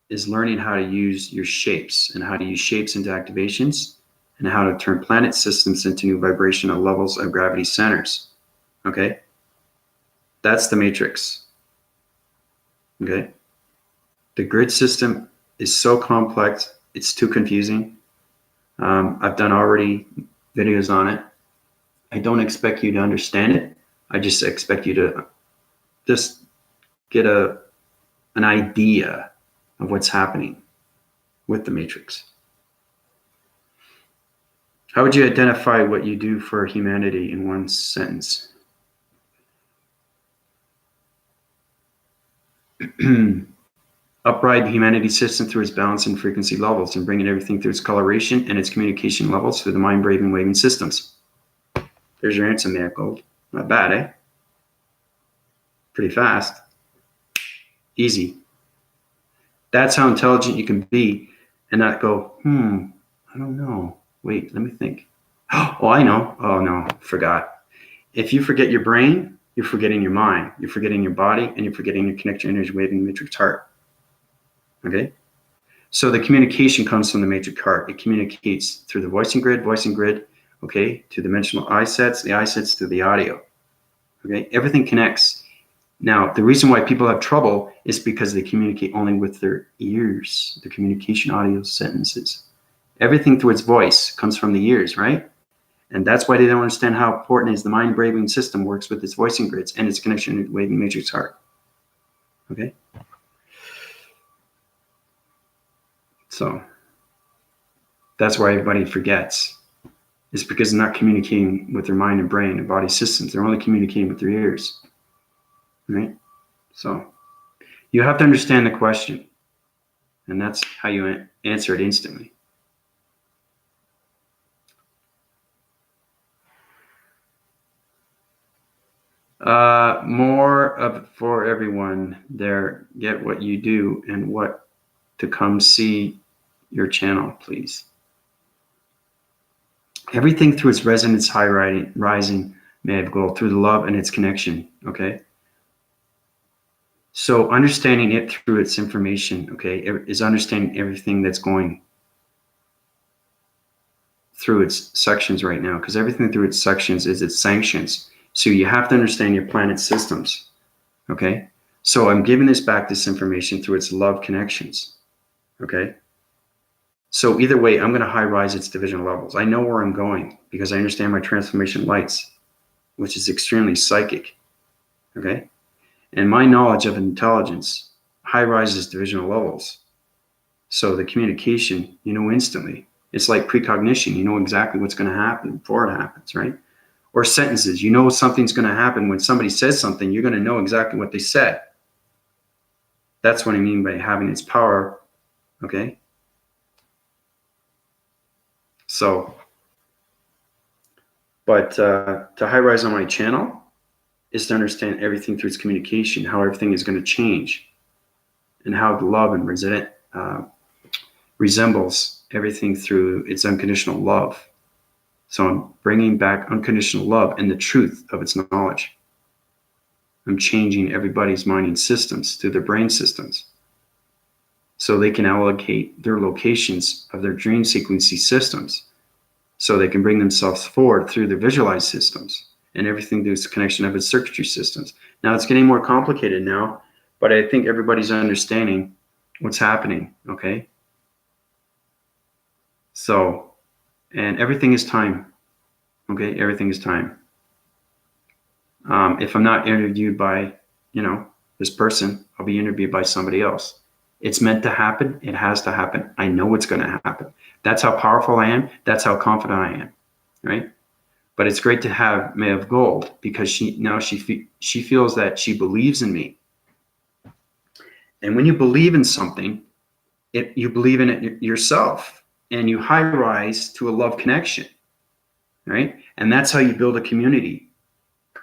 is learning how to use your shapes and how to use shapes into activations and how to turn planet systems into new vibrational levels of gravity centers. Okay? That's the matrix. Okay? The grid system is so complex, it's too confusing. I've done already videos on it. I don't expect you to understand it. I just expect you to just get an idea of what's happening with the matrix. How would you identify what you do for humanity in one sentence? Upright the humanity system through its balance and frequency levels and bringing everything through its coloration and its communication levels through the mind, brave, and waving systems. There's your answer, man. Gold. Not bad, eh? Pretty fast. Easy. That's how intelligent you can be and not go, I don't know. Wait, let me think. Oh, I know. Oh, no, forgot. If you forget your brain, you're forgetting your mind. You're forgetting your body, and you're forgetting your connection energy waving matrix heart. Okay? So the communication comes from the matrix heart. It communicates through the voicing grid, okay, to dimensional eye sets, the eye sets to the audio. Okay? Everything connects. Now, the reason why people have trouble is because they communicate only with their ears, the communication audio sentences. Everything through its voice comes from the ears, right? And that's why they don't understand how important is the mind braving system works with its voicing grids and its connection to the waving matrix heart. Okay? So that's why everybody forgets. It's because they're not communicating with their mind and brain and body systems. They're only communicating with their ears. Right? So you have to understand the question. And that's how you answer it instantly. More of for everyone there. Get what you do and what to come see your channel, please. Everything through its resonance high rising may have gold through the love and its connection. Okay. So understanding it through its information, okay, is understanding everything that's going through its sections right now, because everything through its sections is its sanctions. So you have to understand your planet systems, okay? So I'm giving this information through its love connections, okay? So either way, I'm going to high rise its divisional levels. I know where I'm going because I understand my transformation lights, which is extremely psychic, okay? And my knowledge of intelligence high rises divisional levels. So the communication, you know instantly. It's like precognition. You know exactly what's going to happen before it happens, right? Or sentences. You know something's going to happen. When somebody says something, you're going to know exactly what they said. That's what I mean by having its power, okay? So, but to high rise on my channel is to understand everything through its communication, how everything is going to change, and how the love and resembles everything through its unconditional love. So I'm bringing back unconditional love and the truth of its knowledge. I'm changing everybody's minding systems through their brain systems so they can allocate their locations of their dream sequencing systems so they can bring themselves forward through their visualized systems and everything through its connection of its circuitry systems. Now it's getting more complicated now, but I think everybody's understanding what's happening, okay? So, and everything is time, okay? Everything is time. If I'm not interviewed by, this person, I'll be interviewed by somebody else. It's meant to happen. It has to happen. I know it's going to happen. That's how powerful I am. That's how confident I am, right? But it's great to have May of Gold because she feels that she believes in me. And when you believe in something, you believe in it yourself, and you high rise to a love connection, right? And that's how you build a community,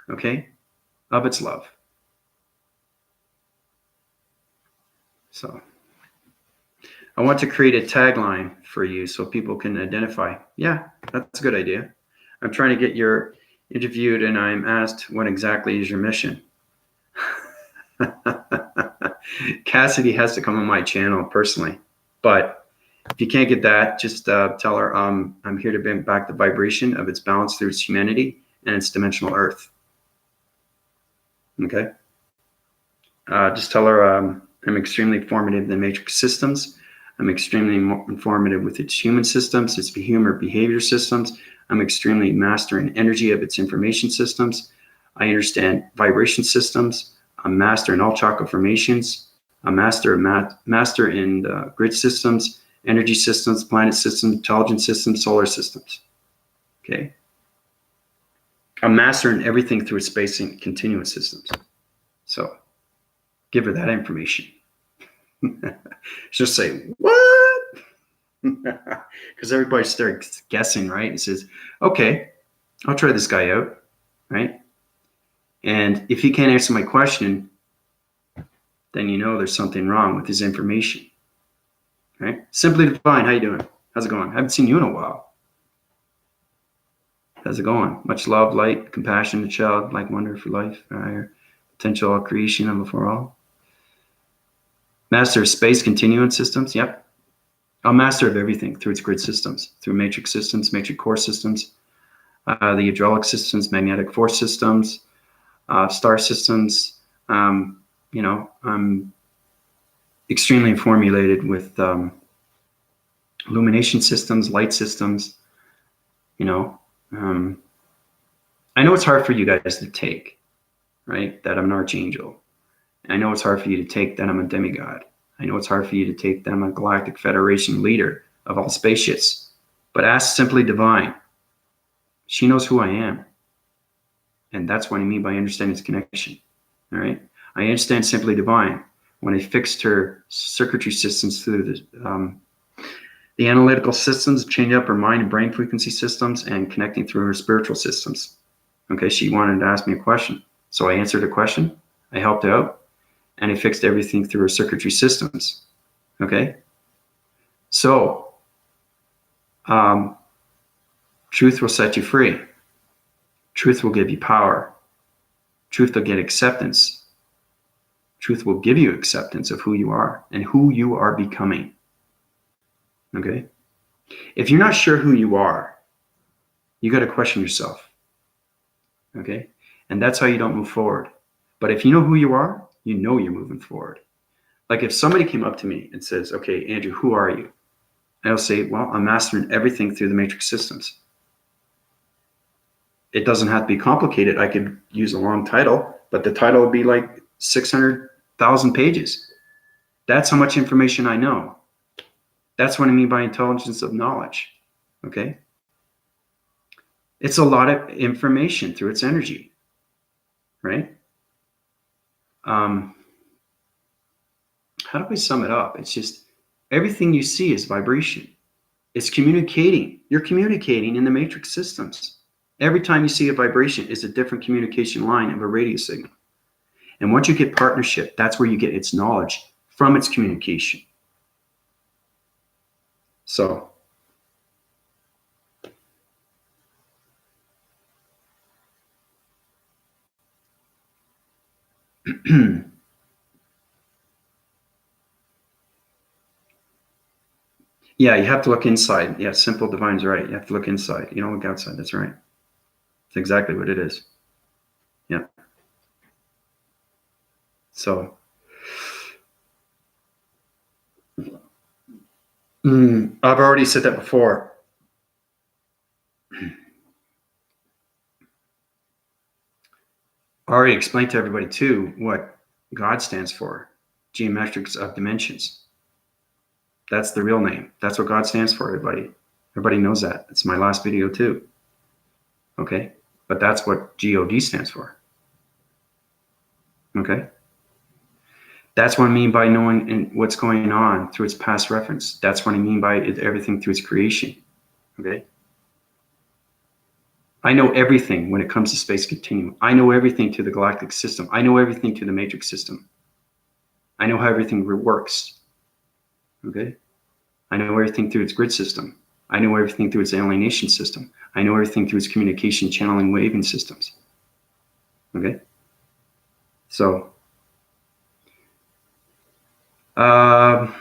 okay, of its love. So I want to create a tagline for you so people can identify. Yeah, that's a good idea. I'm trying to get your interviewed and I'm asked, what exactly is your mission? Cassidy has to come on my channel personally, but if you can't get that, just tell her I'm here to bring back the vibration of its balance through its humanity and its dimensional earth. Okay? Just tell her I'm extremely formative in the matrix systems. I'm extremely informative with its human systems, its human behavior systems. I'm extremely master in energy of its information systems. I understand vibration systems. I'm master in all chakra formations. I'm master in grid systems, energy systems, planet systems, intelligence systems, solar systems. Okay. I'm master in everything through its space and continuous systems. So give her that information. She'll say, what? Because everybody starts guessing, right? And says, okay, I'll try this guy out, right? And if he can't answer my question, then you know there's something wrong with his information, right? Simply Divine, how you doing? How's it going? I haven't seen you in a while. How's it going? Much love, light, compassion, the child, like wonder for life, higher potential, all creation, and before all. Master of space continuum systems, yep. I'm master of everything through its grid systems, through matrix systems, matrix core systems, the hydraulic systems, magnetic force systems, star systems. You know, I'm extremely formulated with illumination systems, light systems. You know, I know it's hard for you guys to take, right? That I'm an archangel. I know it's hard for you to take that I'm a demigod. I know it's hard for you to take that I'm a galactic federation leader of all spaceships. But ask Simply Divine. She knows who I am. And that's what I mean by understanding its connection. All right? I understand Simply Divine when I fixed her circuitry systems through the analytical systems, change up her mind and brain frequency systems, and connecting through her spiritual systems. Okay, she wanted to ask me a question. So I answered her question. I helped out. And I fixed everything through her circuitry systems. Okay? So, truth will set you free. Truth will give you power. Truth will get acceptance. Truth will give you acceptance of who you are and who you are becoming. Okay? If you're not sure who you are, you got to question yourself. Okay? And that's how you don't move forward. But if you know who you are, you know you're moving forward. Like if somebody came up to me and says, okay, Andrew, who are you? I'll say, well, I'm mastering everything through the matrix systems. It doesn't have to be complicated. I could use a long title, but the title would be like 600,000 pages. That's how much information I know. That's what I mean by intelligence of knowledge. Okay? It's a lot of information through its energy, right? How do I sum it up? It's just everything you see is vibration. It's communicating. You're communicating in the matrix systems. Every time you see a vibration is a different communication line of a radio signal. And once you get partnership, that's where you get its knowledge from its communication. So, yeah, you have to look inside. Yeah, Simple Divine's right. You have to look inside. You don't look outside. That's right. That's exactly what it is. Yeah. So, I've already said that before. I already explained to everybody too what God stands for. Geometrics of dimensions. That's the real name. That's what God stands for, everybody. Everybody knows that. It's my last video too. Okay? But that's what GOD stands for. Okay? That's what I mean by knowing what's going on through its past reference. That's what I mean by everything through its creation. Okay? I know everything when it comes to space continuum. I know everything to the galactic system. I know everything to the matrix system. I know how everything works. Okay? I know everything through its grid system. I know everything through its alienation system. I know everything through its communication, channeling, waving systems. Okay? So, but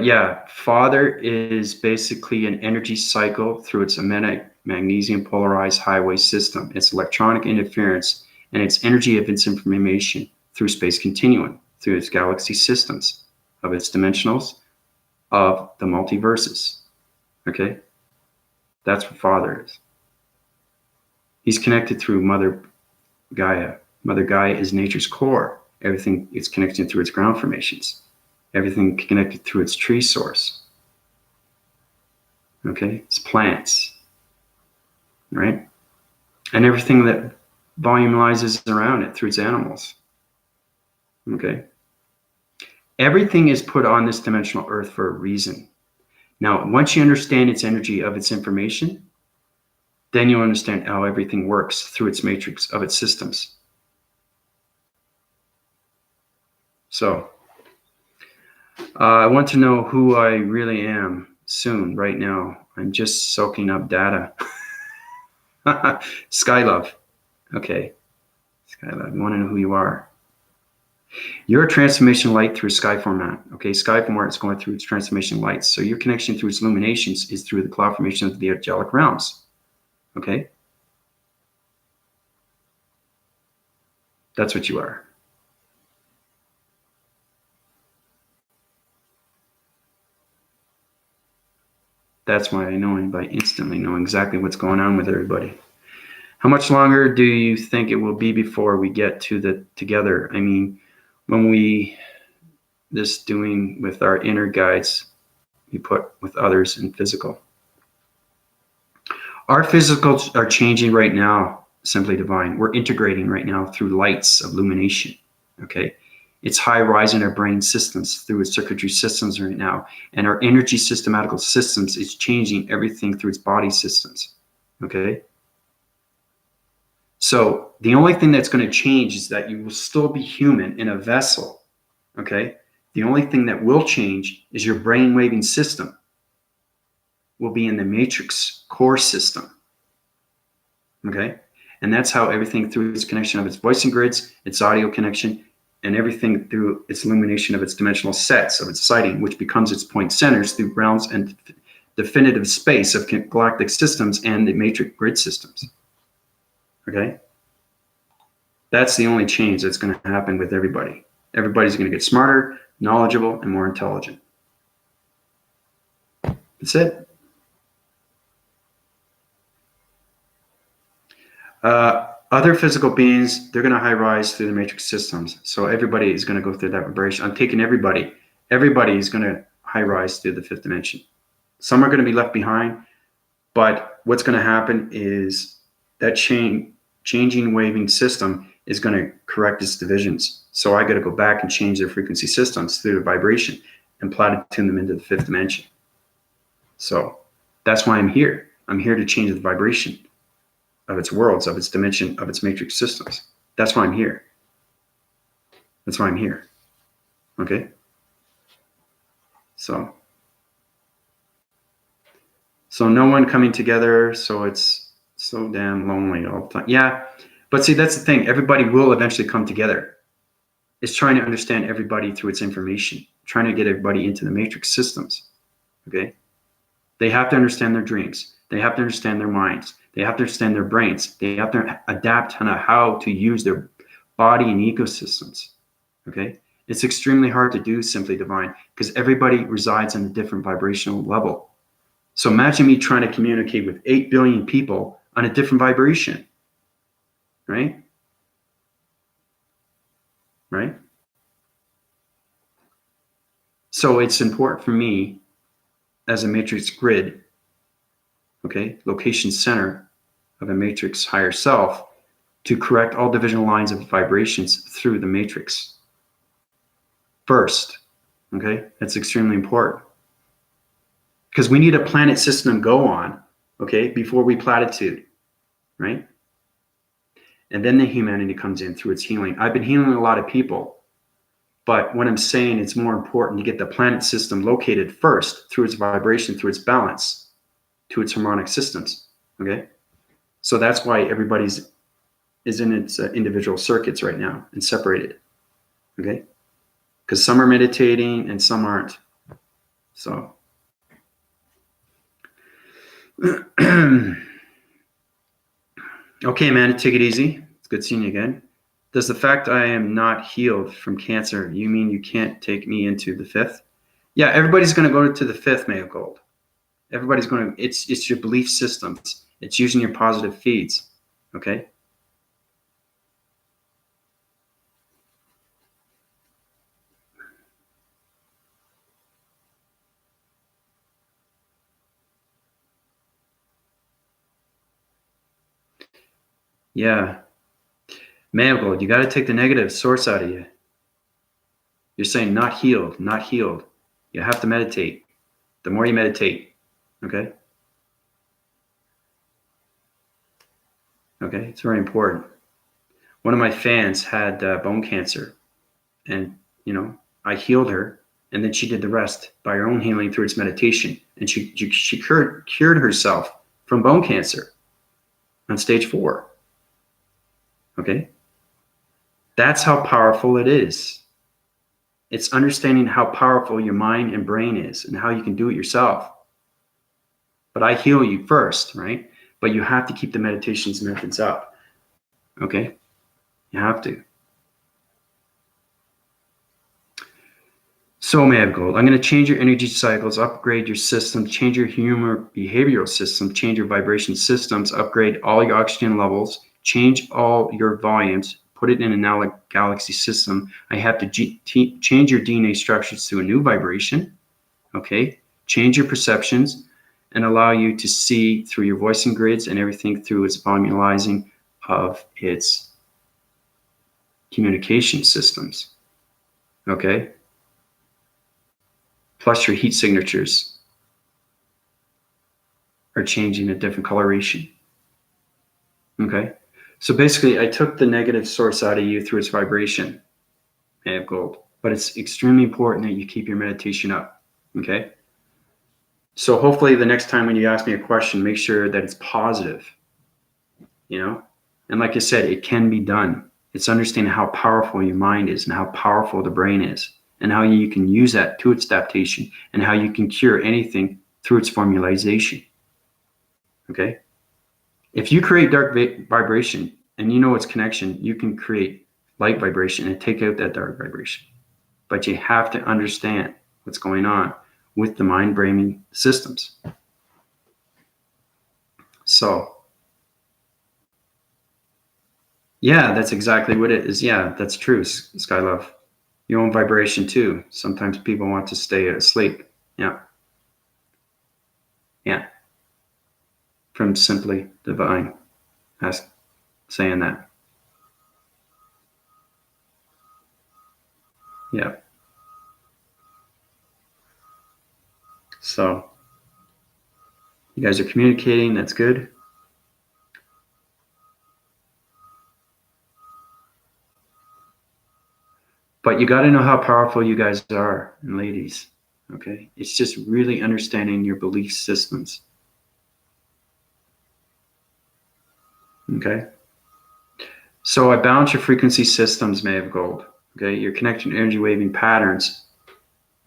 yeah, Father is basically an energy cycle through its magnesium polarized highway system, its electronic interference, and its energy of its information through space continuum, through its galaxy systems, of its dimensionals, of the multiverses. Okay? That's what Father is. He's connected through Mother Gaia. Mother Gaia is nature's core. Everything is connected through its ground formations. Everything connected through its tree source. Okay? It's plants. Right? And everything that volumizes around it through its animals. Okay? Everything is put on this dimensional earth for a reason. Now, once you understand its energy of its information, then you'll understand how everything works through its matrix of its systems. So, I want to know who I really am soon, right now. I'm just soaking up data. Skylove. Okay. Skylove, you want to know who you are. You're a transformation light through sky format. Okay, sky format is going through its transformation lights. So your connection through its illuminations is through the cloud formation of the angelic realms. Okay? That's what you are. That's why I know anybody instantly know exactly what's going on with everybody. How much longer do you think it will be before we get to the together? I mean, when we this doing with our inner guides, we put with others in physical. Our physicals are changing right now, Simply Divine. We're integrating right now through lights of illumination. Okay? It's high rise in our brain systems through its circuitry systems right now. And our energy systematical systems is changing everything through its body systems. Okay? So the only thing that's going to change is that you will still be human in a vessel. Okay? The only thing that will change is your brain waving system will be in the matrix core system. Okay? And that's how everything through its connection of its voicing grids, its audio connection, and everything through its illumination of its dimensional sets of its sighting, which becomes its point centers through realms and definitive space of galactic systems and the matrix grid systems. Okay? That's the only change that's going to happen with everybody. Everybody's going to get smarter, knowledgeable, and more intelligent. That's it. Other physical beings, they're going to high rise through the matrix systems. So everybody is going to go through that vibration. I'm taking everybody. Everybody is going to high rise through the fifth dimension. Some are going to be left behind, but what's going to happen is that changing waving system is going to correct its divisions. So I got to go back and change their frequency systems through the vibration and platitune them into the fifth dimension. So that's why I'm here. I'm here to change the vibration of its worlds, of its dimension, of its matrix systems. That's why I'm here. That's why I'm here. Okay? So no one coming together, so it's so damn lonely all the time. Yeah, but see, that's the thing. Everybody will eventually come together. It's trying to understand everybody through its information, trying to get everybody into the matrix systems. Okay? They have to understand their dreams. They have to understand their minds. They have to understand their brains. They have to adapt on how to use their body and ecosystems. Okay? It's extremely hard to do, Simply Divine, because everybody resides on a different vibrational level. So imagine me trying to communicate with 8 billion people on a different vibration. Right? Right? So it's important for me as a matrix grid, okay, location center of a matrix higher self, to correct all divisional lines of vibrations through the matrix first. Okay? That's extremely important. Because we need a planet system to go on, okay, before we platitude, right? And then the humanity comes in through its healing. I've been healing a lot of people, but what I'm saying, it's more important to get the planet system located first through its vibration, through its balance, to its harmonic systems. Okay. So that's why everybody's is in its individual circuits right now and separated. Okay. Because some are meditating and some aren't. So, okay, man, take it easy. It's good seeing you again. Does the fact I am not healed from cancer, you mean you can't take me into the fifth? Yeah, everybody's going to go to the fifth, May of Gold. Everybody's going to, it's your belief systems. It's using your positive feeds. Okay. Yeah. May of Gold, you got to take the negative source out of you. You're saying not healed, not healed. You have to meditate. The more you meditate, okay? Okay, it's very important. One of my fans had bone cancer, and I healed her, and then she did the rest by her own healing through its meditation, and she cured herself from bone cancer on stage 4. Okay, that's how powerful it is. It's understanding how powerful your mind and brain is, and how you can do it yourself. But I heal you first, right? But you have to keep the meditations methods up. Okay? You have to. So, May of Gold, I'm going to change your energy cycles, upgrade your system, change your human behavioral system, change your vibration systems, upgrade all your oxygen levels, change all your volumes, put it in an galaxy system. I have to change your DNA structures to a new vibration. Okay? Change your perceptions and allow you to see through your voicing grids and everything through its voluminizing of its communication systems. Okay? Plus your heat signatures are changing a different coloration. Okay? So basically, I took the negative source out of you through its vibration, May of Gold. But it's extremely important that you keep your meditation up. Okay? So hopefully the next time when you ask me a question, make sure that it's positive. And like I said, it can be done. It's understanding how powerful your mind is and how powerful the brain is and how you can use that to its adaptation and how you can cure anything through its formalization. Okay? If you create dark vibration and you know its connection, you can create light vibration and take out that dark vibration. But you have to understand what's going on with the mind-brain systems. So, yeah, that's exactly what it is. Yeah, that's true, Skylove. Your own vibration too. Sometimes people want to stay asleep. Yeah. Yeah. From Simply Divine. That's saying that. Yeah. So, you guys are communicating. That's good. But you got to know how powerful you guys are, and ladies. Okay? It's just really understanding your belief systems. Okay? So I balance your frequency systems, May of Gold. Okay? Your connection energy waving patterns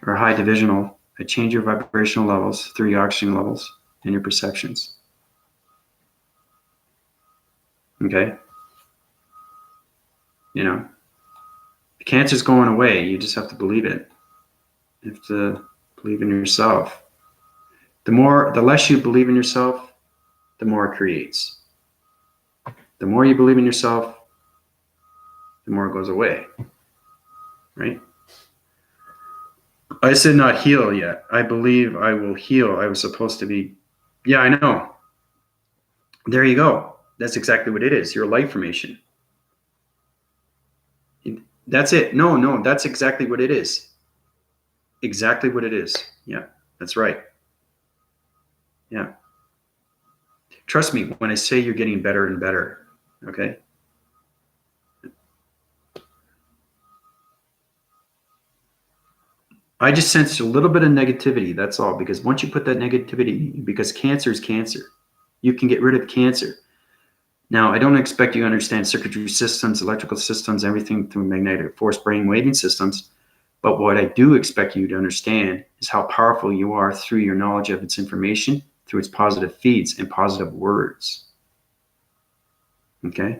are high divisional. I change your vibrational levels through your oxygen levels and your perceptions. Okay? The cancer's going away. You just have to believe it. You have to believe in yourself. The less you believe in yourself, the more it creates. The more you believe in yourself, the more it goes away. Right? I said not heal yet. I believe I will heal. I was supposed to be. Yeah, I know. There you go. That's exactly what it is. You're a light formation. That's it. No, that's exactly what it is. Exactly what it is. Yeah, that's right. Yeah. Trust me when I say you're getting better and better. Okay? I just sensed a little bit of negativity. That's all. Because once you put that negativity, because cancer is cancer, you can get rid of cancer. Now, I don't expect you to understand circuitry systems, electrical systems, everything through magnetic force brain waving systems. But what I do expect you to understand is how powerful you are through your knowledge of its information, through its positive feeds and positive words. Okay?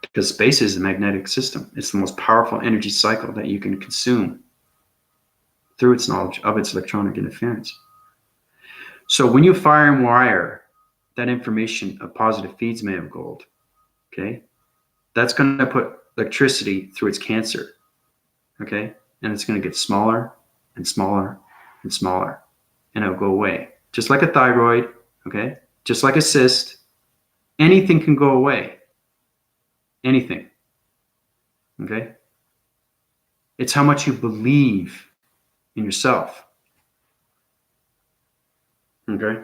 Because space is a magnetic system. It's the most powerful energy cycle that you can consume through its knowledge of its electronic interference. So when you fire and wire that information of positive feeds made of gold, okay, that's going to put electricity through its cancer, okay, and it's going to get smaller and smaller and smaller, and it'll go away. Just like a thyroid, okay, just like a cyst, anything can go away. Anything, okay? It's how much you believe in yourself, okay?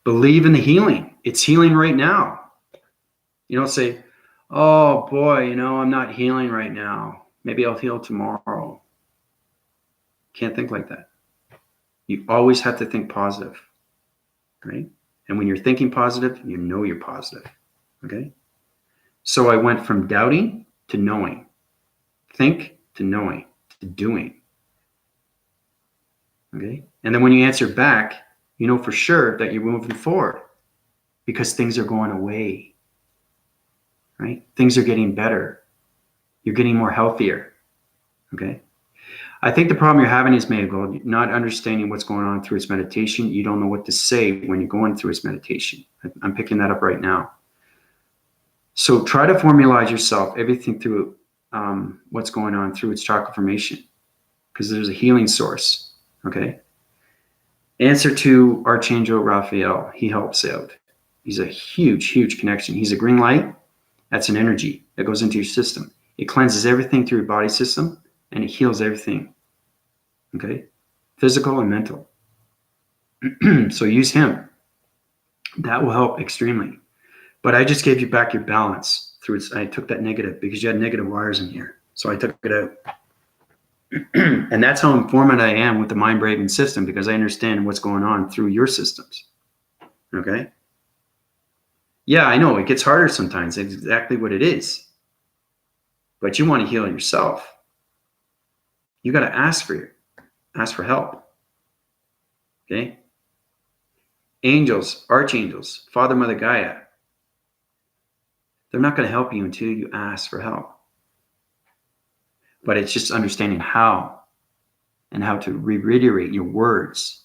Believe in the healing. It's healing right now. You don't say, oh boy, you know, I'm not healing right now. Maybe I'll heal tomorrow. Can't think like that. You always have to think positive, right? And when you're thinking positive, you know you're positive, okay? So I went from doubting to knowing, think to knowing, to doing, okay? And then when you answer back, you know for sure that you're moving forward because things are going away, right? Things are getting better. You're getting more healthier, okay? I think the problem you're having is Gold, not understanding what's going on through its meditation. You don't know what to say when you're going through its meditation. I'm picking that up right now. So try to formalize yourself, everything through what's going on through its chakra formation, because there's a healing source, okay? Answer to Archangel Raphael. He helps out. He's a huge, huge connection. He's a green light. That's an energy that goes into your system. It cleanses everything through your body system, and it heals everything, okay? Physical and mental. So use him. That will help extremely. But I just gave you back your balance through its, I took that negative because you had negative wires in here. So I took it out. And that's how informant I am with the mind braving system, because I understand what's going on through your systems, okay? Yeah, I know it gets harder sometimes. It's exactly what it is. But you want to heal yourself. You got to ask for help. Okay? Angels, archangels, Father, Mother Gaia, they're not going to help you until you ask for help. But it's just understanding how and how to reiterate your words,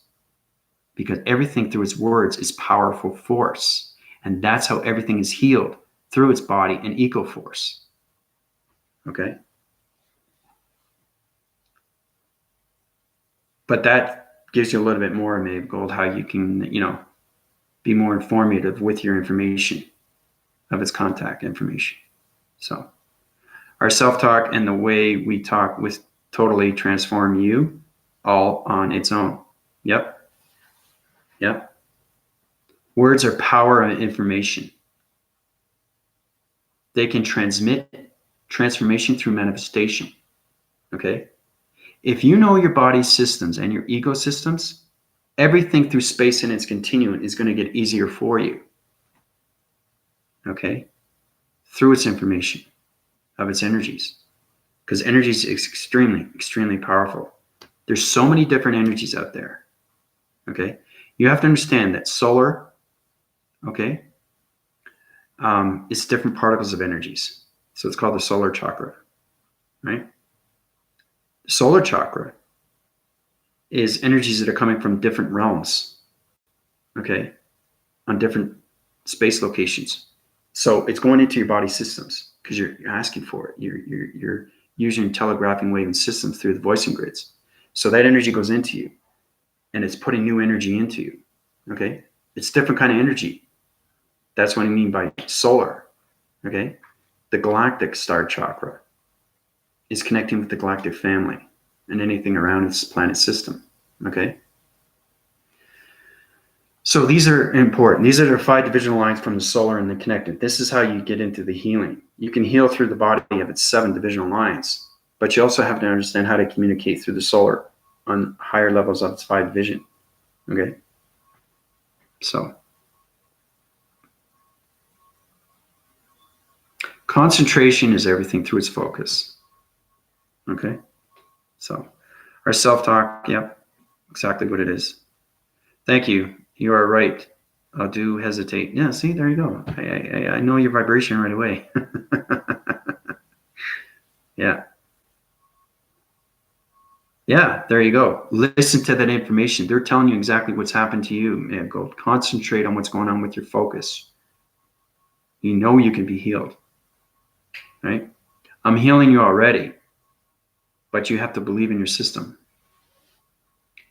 because everything through its words is powerful force. And that's how everything is healed, through its body and eco force. Okay? But that gives you a little bit more, maybe, Gold, how you can, you know, be more informative with your information, of its contact information. So our self-talk and the way we talk with totally transform you all on its own. Yep. Yep. Words are power of information. They can transmit transformation through manifestation. Okay? If you know your body's systems and your ecosystems, everything through space and its continuum is going to get easier for you. Okay? Through its information of its energies. Because energy is extremely, extremely powerful. There's so many different energies out there. Okay? You have to understand that solar, okay, it's different particles of energies. So it's called the solar chakra, right? The solar chakra is energies that are coming from different realms, okay, on different space locations. So it's going into your body systems because you're asking for it. You're using telegraphing waving systems through the voicing grids. So that energy goes into you, and it's putting new energy into you, okay? It's different kind of energy. That's what I mean by solar, okay? The galactic star chakra is connecting with the galactic family and anything around its planet system, okay? So these are important. These are the 5 divisional lines from the solar and the connected. This is how you get into the healing. You can heal through the body of its 7 divisional lines, but you also have to understand how to communicate through the solar on higher levels of its 5 division. Okay? So concentration is everything through its focus. Okay? So our self-talk, yep, exactly what it is. Thank you. You are right. Do hesitate. Yeah, see, there you go. I know your vibration right away. Yeah. Yeah, there you go. Listen to that information. They're telling you exactly what's happened to you. Man, go concentrate on what's going on with your focus. You know you can be healed, right? I'm healing you already, but you have to believe in your system.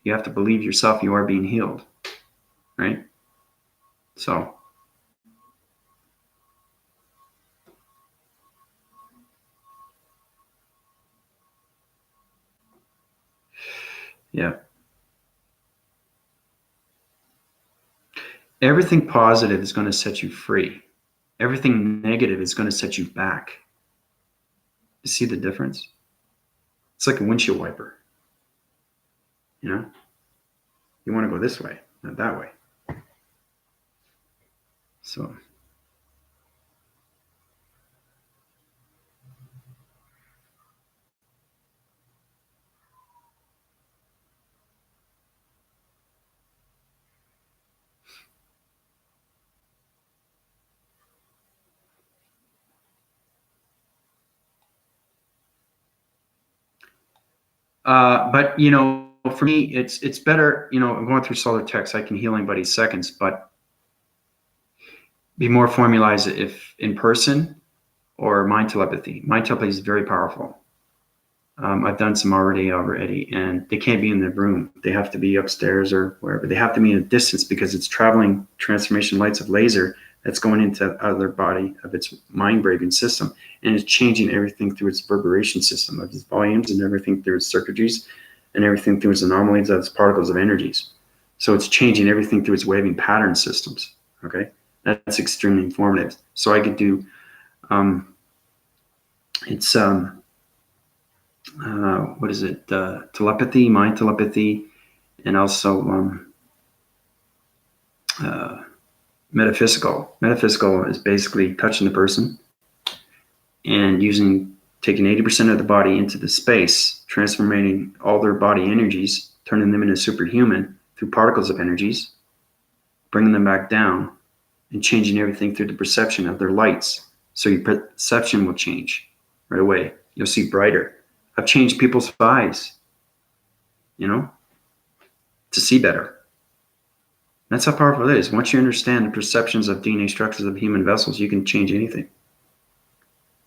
You have to believe yourself you are being healed, right? So yeah. Everything positive is going to set you free. Everything negative is going to set you back. You see the difference? It's like a windshield wiper. You know? You want to go this way, not that way. So but you know, for me, it's better. You know, I'm going through solar text. I can heal anybody's seconds, but be more formalized if in person or mind telepathy. Mind telepathy is very powerful. I've done some already, and they can't be in the room. They have to be upstairs or wherever. They have to be in a distance because it's traveling transformation lights of laser that's going into other body of its mind-breaking system, and it's changing everything through its reverberation system of its volumes and everything through its circuitries and everything through its anomalies of its particles of energies. So it's changing everything through its waving pattern systems. Okay, that's extremely informative. So I could do what is it? Telepathy, mind telepathy, and also metaphysical. Metaphysical is basically touching the person and taking 80% of the body into the space, transforming all their body energies, turning them into superhuman through particles of energies, bringing them back down, and changing everything through the perception of their lights. So your perception will change right away. You'll see brighter. I've changed people's eyes, you know, to see better. That's how powerful it is. Once you understand the perceptions of DNA structures of human vessels, you can change anything.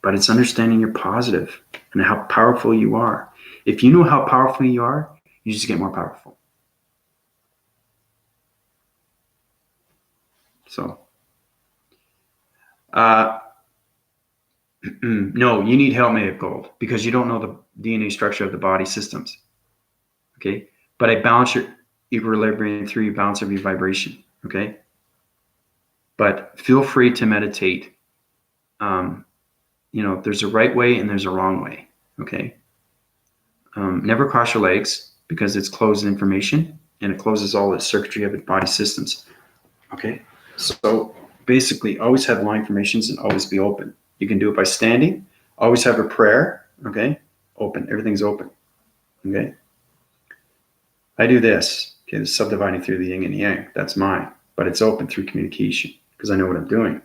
But it's understanding you're positive and how powerful you are. If you know how powerful you are, you just get more powerful. So, no, you need help made of gold because you don't know the DNA structure of the body systems. Okay, but I balance your equilibrium through your balance of your vibration. Okay, but feel free to meditate. You know, there's a right way and there's a wrong way. Okay, never cross your legs because it's closed information and it closes all the circuitry of the body systems. Okay, so basically, always have line formations and always be open. You can do it by standing. Always have a prayer. Okay, open. Everything's open. Okay. I do this. Okay, the subdividing through the yin and yang. That's mine, but it's open through communication because I know what I'm doing.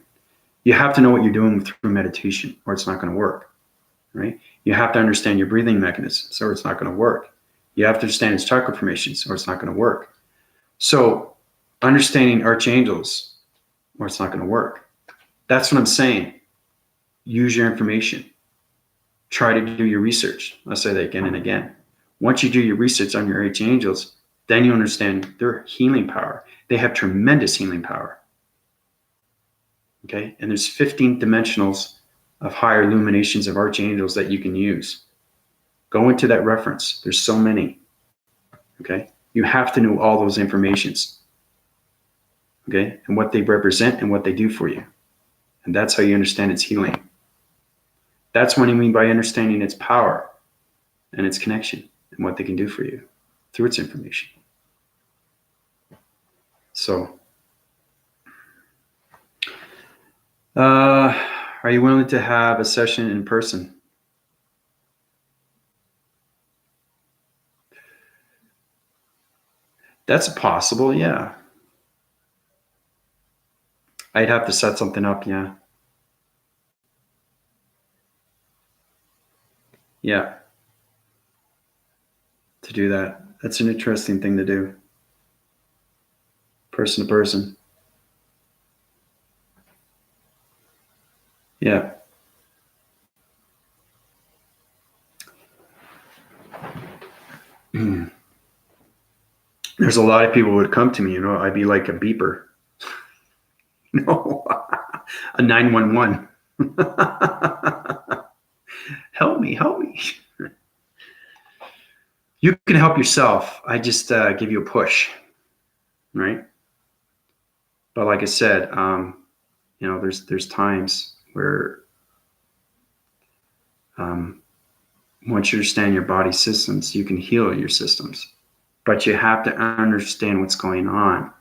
You have to know what you're doing through meditation, or it's not going to work. Right? You have to understand your breathing mechanisms, or it's not going to work. You have to understand its chakra formations, or it's not going to work. So, understanding archangels, or it's not going to work. That's what I'm saying. Use your information. Try to do your research. I'll say that again and again. Once you do your research on your archangels, then you understand their healing power. They have tremendous healing power. Okay, and there's 15 dimensionals of higher illuminations of archangels that you can use. Go into that reference. There's so many. Okay, you have to know all those informations. okay, and what they represent and what they do for you. And that's how you understand its healing. That's what I mean by understanding its power and its connection and what they can do for you through its information. So, are you willing to have a session in person? That's possible, yeah. I'd have to set something up, yeah. Yeah. To do that. That's an interesting thing to do. Person to person. Yeah. There's a lot of people who would come to me, I'd be like a beeper. No, a 911. Help me. You can help yourself. I just give you a push, right? But like I said, there's times where once you understand your body systems, you can heal your systems. But you have to understand what's going on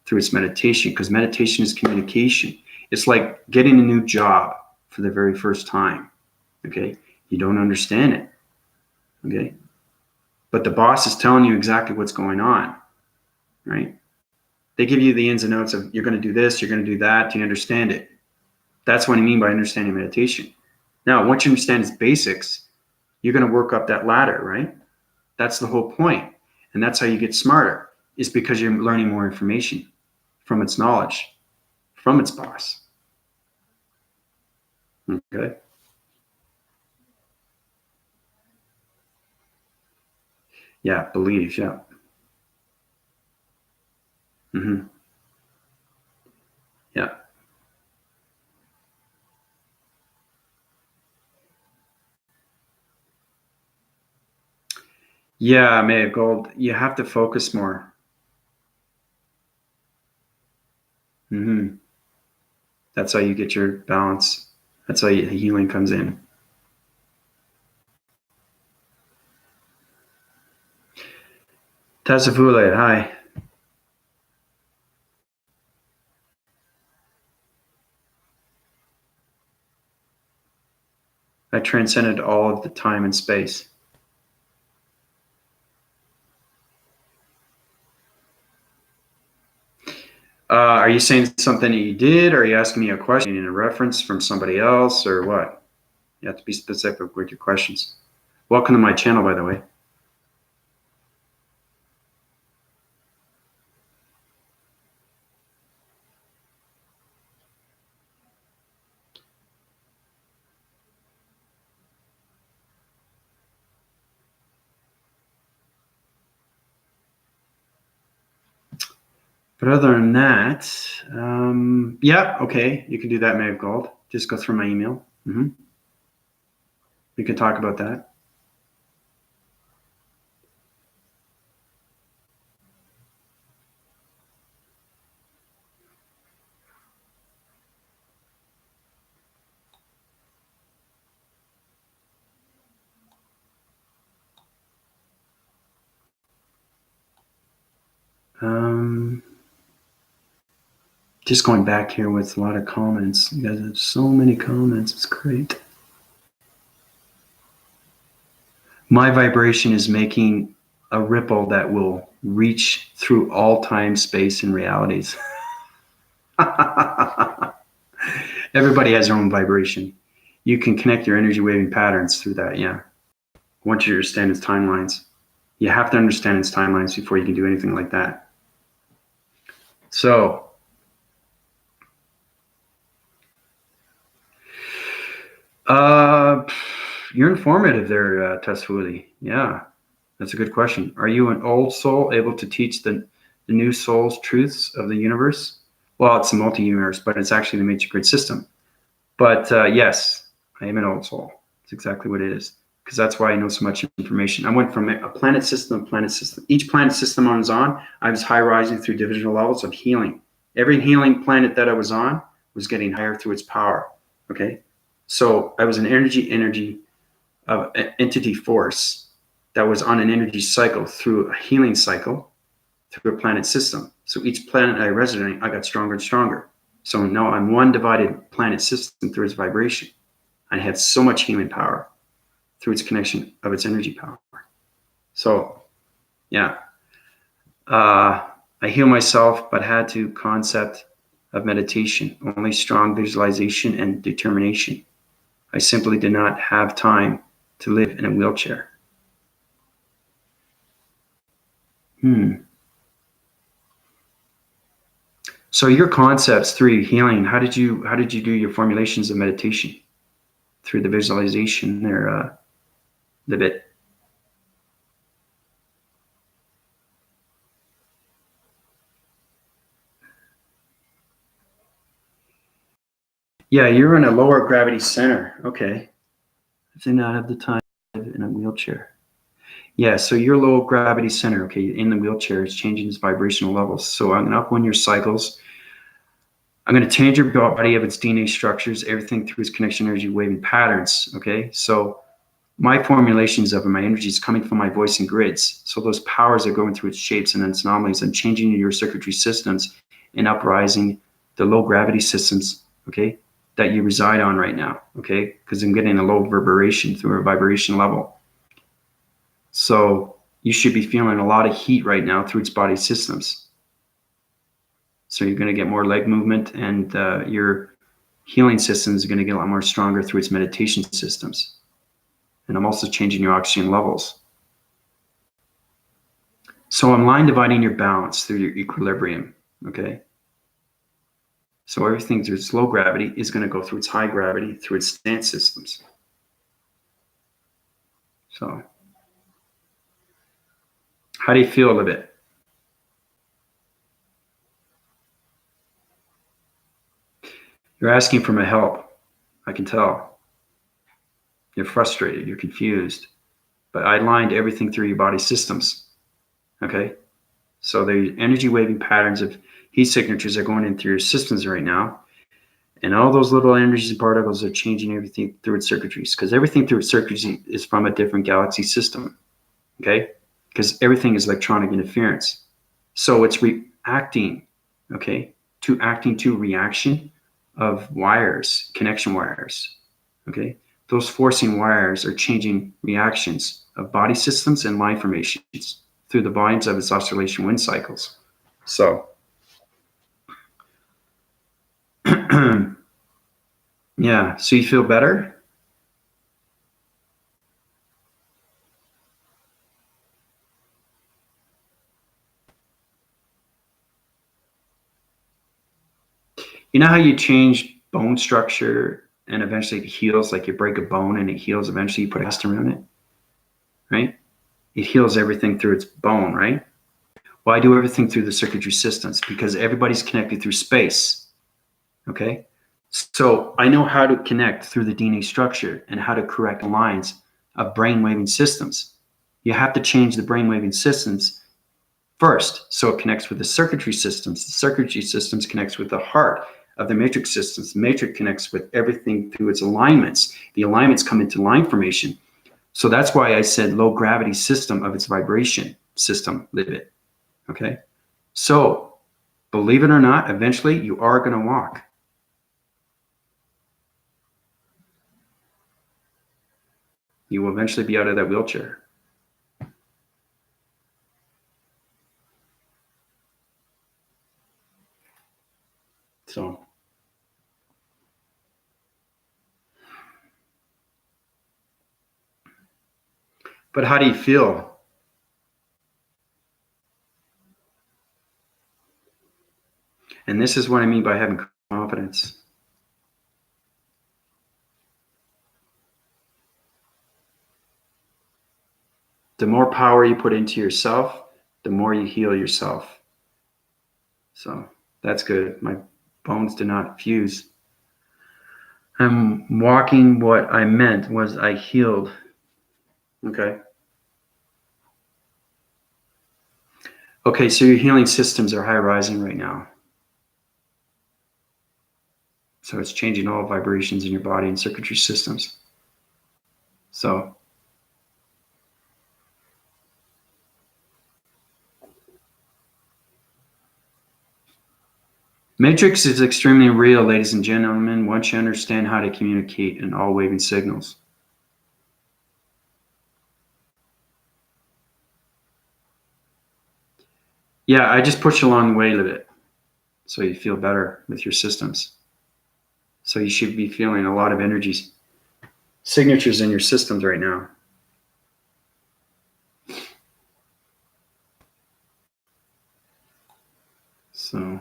through its meditation, because meditation is communication. It's like getting a new job for the very first time, okay? You don't understand it, okay? But the boss is telling you exactly what's going on, right? They give you the ins and outs of, you're going to do this, you're going to do that. Do you understand it? That's what I mean by understanding meditation. Now, once you understand its basics, you're going to work up that ladder, right? That's the whole point. And that's how you get smarter, is because you're learning more information from its knowledge, from its boss. Okay. Yeah, believe, yeah. Mm-hmm. Yeah. Yeah, May of Gold, you have to focus more. Mm-hmm. That's how you get your balance. That's how the healing comes in. Tasafule, hi. I transcended all of the time and space. Are you saying something that you did, or are you asking me a question in a reference from somebody else, or what? You have to be specific with your questions. Welcome to my channel, by the way. But other than that, yeah, okay, you can do that, May of Gold. Just go through my email. Mm-hmm. We can talk about that. Just going back here with a lot of comments. You guys have so many comments. It's great. My vibration is making a ripple that will reach through all time, space, and realities. Everybody has their own vibration. You can connect your energy waving patterns through that, yeah. Once you understand its timelines. You have to understand its timelines before you can do anything like that. So, you're informative there, Tasfuli. Yeah, that's a good question. Are you an old soul able to teach the new soul's truths of the universe? Well, it's a multi-universe, but it's actually the matrix grid system. But yes, I am an old soul. It's exactly what it is, because that's why I know so much information. I went from a planet system to planet system. Each planet system I was on, I was high rising through divisional levels of healing Every healing planet that I was on was getting higher through its power. Okay. So I was an energy of an entity force that was on an energy cycle through a healing cycle through a planet system. So each planet I resonated, I got stronger and stronger. So now I'm one divided planet system through its vibration. I have so much healing power through its connection of its energy power. So, yeah, I heal myself, but had to concept of meditation, only strong visualization and determination. I simply did not have time to live in a wheelchair. So your concepts through healing, how did you do your formulations of meditation? Through the visualization there, the bit. Yeah, you're in a lower gravity center. Okay. I did not have the time to live in a wheelchair. Yeah, so your low gravity center, okay, in the wheelchair is changing its vibrational levels. So I'm going to up one your cycles. I'm going to change your body of its DNA structures, everything through its connection energy waving patterns. Okay, so my formulations of my energy is coming from my voice and grids. So those powers are going through its shapes and its anomalies and changing your circuitry systems and uprising the low gravity systems, okay, that you reside on right now, okay, because I'm getting a low reverberation through a vibration level. So you should be feeling a lot of heat right now through its body systems. So you're going to get more leg movement, and your healing systems are going to get a lot more stronger through its meditation systems. And I'm also changing your oxygen levels. So I'm line dividing your balance through your equilibrium, okay? So everything through its low gravity is going to go through its high gravity, through its stance systems. So how do you feel a little bit? You're asking for my help. I can tell. You're frustrated. You're confused. But I lined everything through your body systems. Okay? So the energy waving patterns of heat signatures are going in through your systems right now. And all those little energies and particles are changing everything through its circuitries. Because everything through its circuitries is from a different galaxy system. Okay? Because everything is electronic interference. So it's reacting, okay, to acting to reaction of wires, connection wires. Okay? Those forcing wires are changing reactions of body systems and line formations through the volumes of its oscillation wind cycles. So, yeah, so you feel better? You know how you change bone structure and eventually it heals, like you break a bone and it heals, eventually you put a cast around it, right? It heals everything through its bone, right? Well, I do everything through the circuitry systems because everybody's connected through space, okay? So I know how to connect through the DNA structure and how to correct lines of brain waving systems. You have to change the brain waving systems first so it connects with the circuitry systems. The circuitry systems connects with the heart of the matrix systems. The matrix connects with everything through its alignments. The alignments come into line formation. So that's why I said low gravity system of its vibration system, live it. Okay? So believe it or not, eventually you are going to walk. You will eventually be out of that wheelchair. So, but how do you feel? And this is what I mean by having confidence. The more power you put into yourself, the more you heal yourself. So that's good. My bones did not fuse. I'm walking. What I meant was I healed. Okay. Okay, so your healing systems are high rising right now. So it's changing all vibrations in your body and circuitry systems. So Matrix is extremely real, ladies and gentlemen, once you understand how to communicate in all waving signals. Yeah, I just push along the way a little bit so you feel better with your systems. So you should be feeling a lot of energies, signatures in your systems right now. So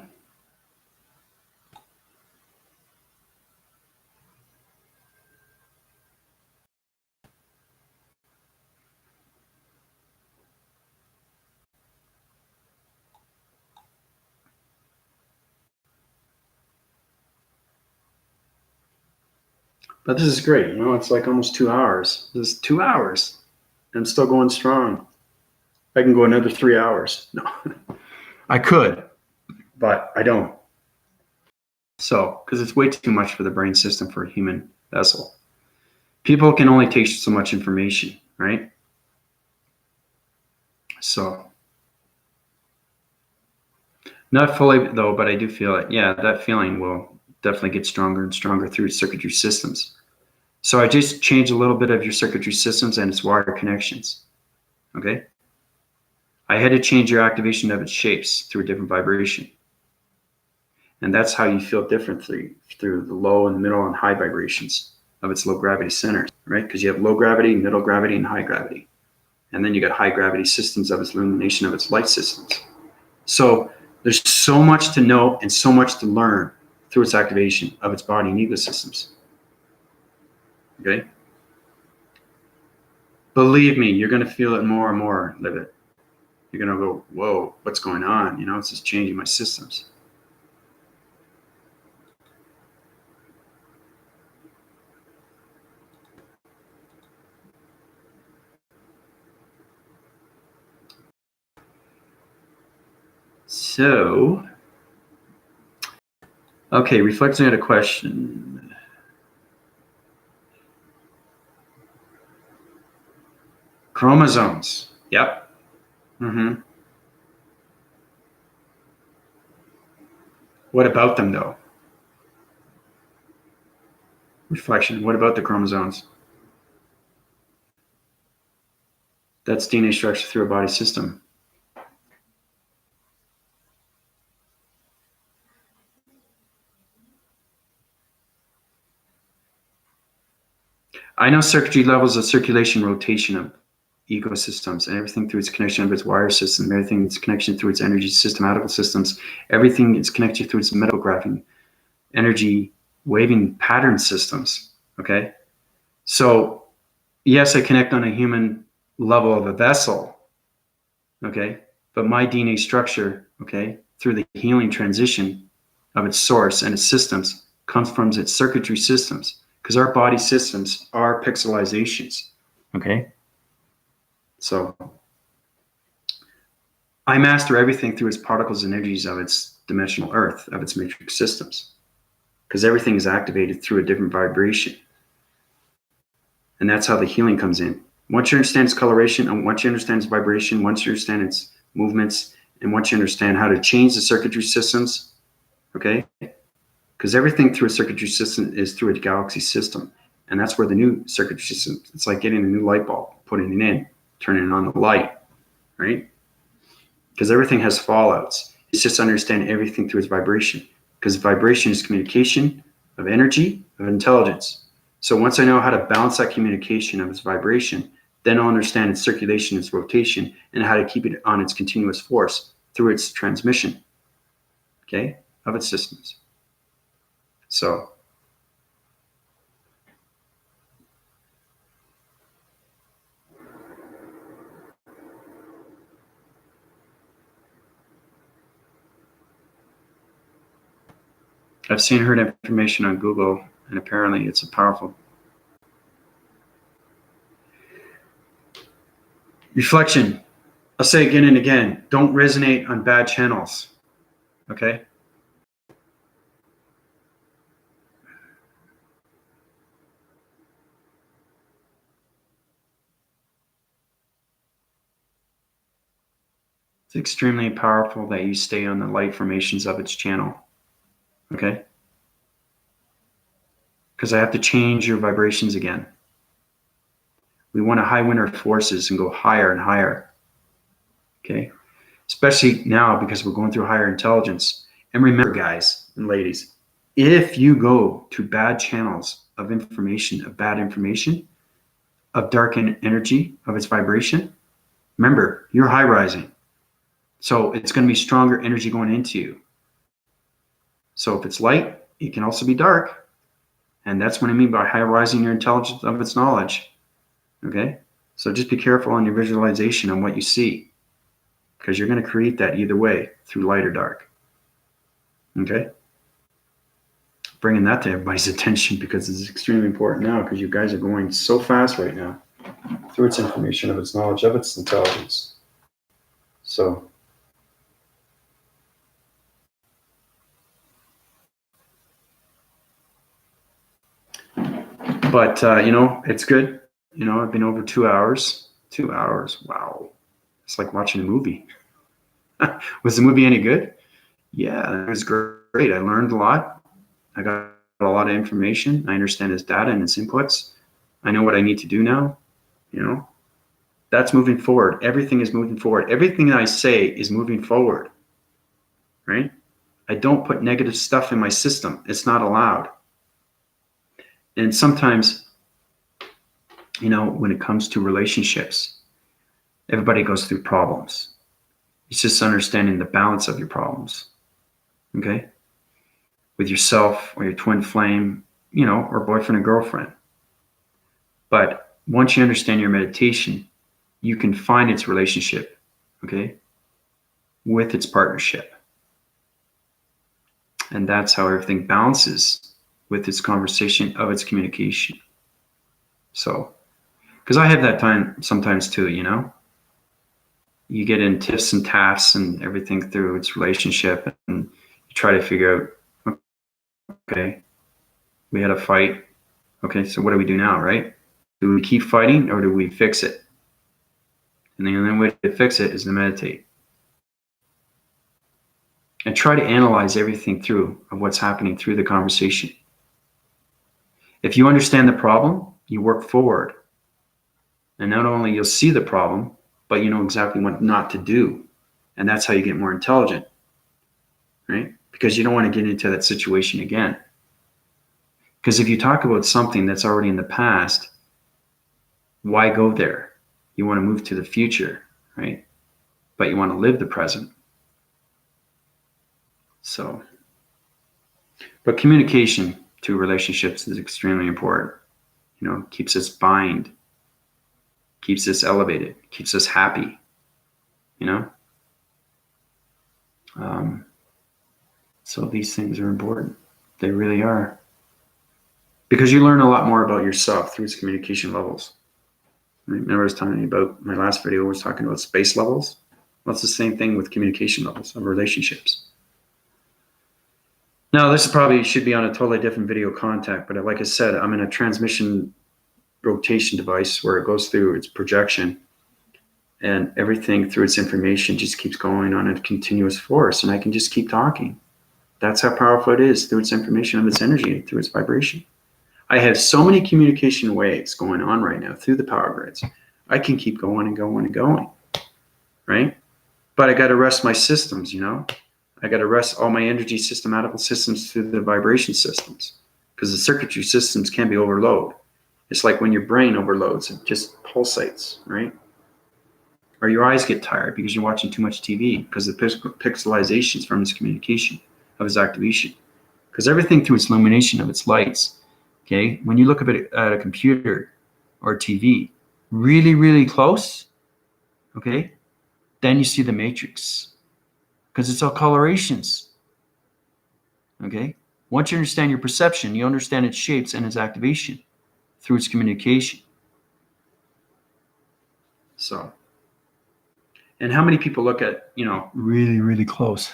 but this is great. You know, it's like almost 2 hours. This is 2 hours. I'm still going strong. I can go another 3 hours. No, I could, but I don't. So, because it's way too much for the brain system for a human vessel. People can only take so much information, right? So, not fully though, but I do feel it. Yeah, that feeling will definitely get stronger and stronger through circuitry systems. So I just changed a little bit of your circuitry systems and its wire connections. Okay. I had to change your activation of its shapes through a different vibration. And that's how you feel differently through the low and middle and high vibrations of its low gravity centers, right? Because you have low gravity, middle gravity, and high gravity. And then you got high gravity systems of its illumination of its light systems. So there's so much to know and so much to learn through its activation of its body and ego systems. Okay? Believe me, you're going to feel it more and more, live it. You're going to go, whoa, what's going on? You know, it's just changing my systems. So, okay, reflecting on a question. Chromosomes. Yep. Mm-hmm. What about them, though? Reflection. What about the chromosomes? That's DNA structure through a body system. I know circuitry levels of circulation, rotation of ecosystems, and everything through its connection of its wire system, everything its connection through its energy systematical systems, everything its connection through its metal graphing, energy waving pattern systems. Okay. So yes, I connect on a human level of a vessel. Okay. But my DNA structure, okay, through the healing transition of its source and its systems comes from its circuitry systems, because our body systems are pixelizations. Okay. So I master everything through its particles and energies of its dimensional earth, of its matrix systems, because everything is activated through a different vibration. And that's how the healing comes in. Once you understand its coloration, and once you understand its vibration, once you understand its movements, and once you understand how to change the circuitry systems, okay? Because everything through a circuitry system is through a galaxy system. And that's where the new circuitry system, it's like getting a new light bulb, putting it in, turning on the light, right? Because everything has fallouts. It's just understanding everything through its vibration. Because vibration is communication of energy, of intelligence. So once I know how to balance that communication of its vibration, then I'll understand its circulation, its rotation, and how to keep it on its continuous force through its transmission, okay, of its systems. So I've seen heard information on Google, and apparently it's a powerful reflection. I'll say again and again, don't resonate on bad channels, okay? extremely powerful that you stay on the light formations of its channel. Okay? Because I have to change your vibrations again. We want to high wind our forces and go higher and higher. Okay? Especially now because we're going through higher intelligence. And remember, guys and ladies, if you go to bad channels of information, of bad information, of dark energy, of its vibration, remember, you're high rising. So it's going to be stronger energy going into you. So if it's light, it can also be dark. And that's what I mean by high rising your intelligence of its knowledge. Okay? So just be careful on your visualization on what you see, because you're going to create that either way, through light or dark. Okay? Bringing that to everybody's attention because it's extremely important now, because you guys are going so fast right now through its information of its knowledge, of its intelligence. So but it's good. I've been over 2 hours. 2 hours. Wow. It's like watching a movie. Was the movie any good? Yeah, it was great. I learned a lot. I got a lot of information. I understand its data and its inputs. I know what I need to do now. That's moving forward. Everything is moving forward. Everything I say is moving forward, right? I don't put negative stuff in my system. It's not allowed. And sometimes, when it comes to relationships, everybody goes through problems. It's just understanding the balance of your problems, okay? With yourself or your twin flame, or boyfriend and girlfriend. But once you understand your meditation, you can find its relationship, okay, with its partnership. And that's how everything balances with its conversation of its communication. So, because I have that time sometimes too, you get in tiffs and taffs and everything through its relationship, and you try to figure out, okay, we had a fight. Okay, so what do we do now, right? Do we keep fighting or do we fix it? And the only way to fix it is to meditate. And try to analyze everything through of what's happening through the conversation. If you understand the problem, you work forward. And not only you'll see the problem, but you know exactly what not to do. And that's how you get more intelligent, right? Because you don't want to get into that situation again. Because if you talk about something that's already in the past, why go there? You want to move to the future, right? But you want to live the present. So, but communication to relationships is extremely important. Keeps us bind, keeps us elevated, keeps us happy, So these things are important. They really are. Because you learn a lot more about yourself through its communication levels. Remember I was telling you about my last video, I was talking about space levels. Well, it's the same thing with communication levels of relationships. Now, this probably should be on a totally different video content, but like I said, I'm in a transmission rotation device where it goes through its projection, and everything through its information just keeps going on a continuous force, and I can just keep talking. That's how powerful it is through its information of its energy, through its vibration. I have so many communication waves going on right now through the power grids. I can keep going and going and going, right? But I got to rest my systems, I got to rest all my energy systematical systems through the vibration systems, because the circuitry systems can be overloaded. It's like when your brain overloads, it just pulsates, right? Or your eyes get tired because you're watching too much TV, because the pixelizations from its communication, of its activation. Because everything through its illumination of its lights, okay? When you look at a computer or TV really, really close, okay? Then you see the matrix, because it's all colorations, okay? Once you understand your perception, you understand its shapes and its activation through its communication. So, and how many people look at, really, really close?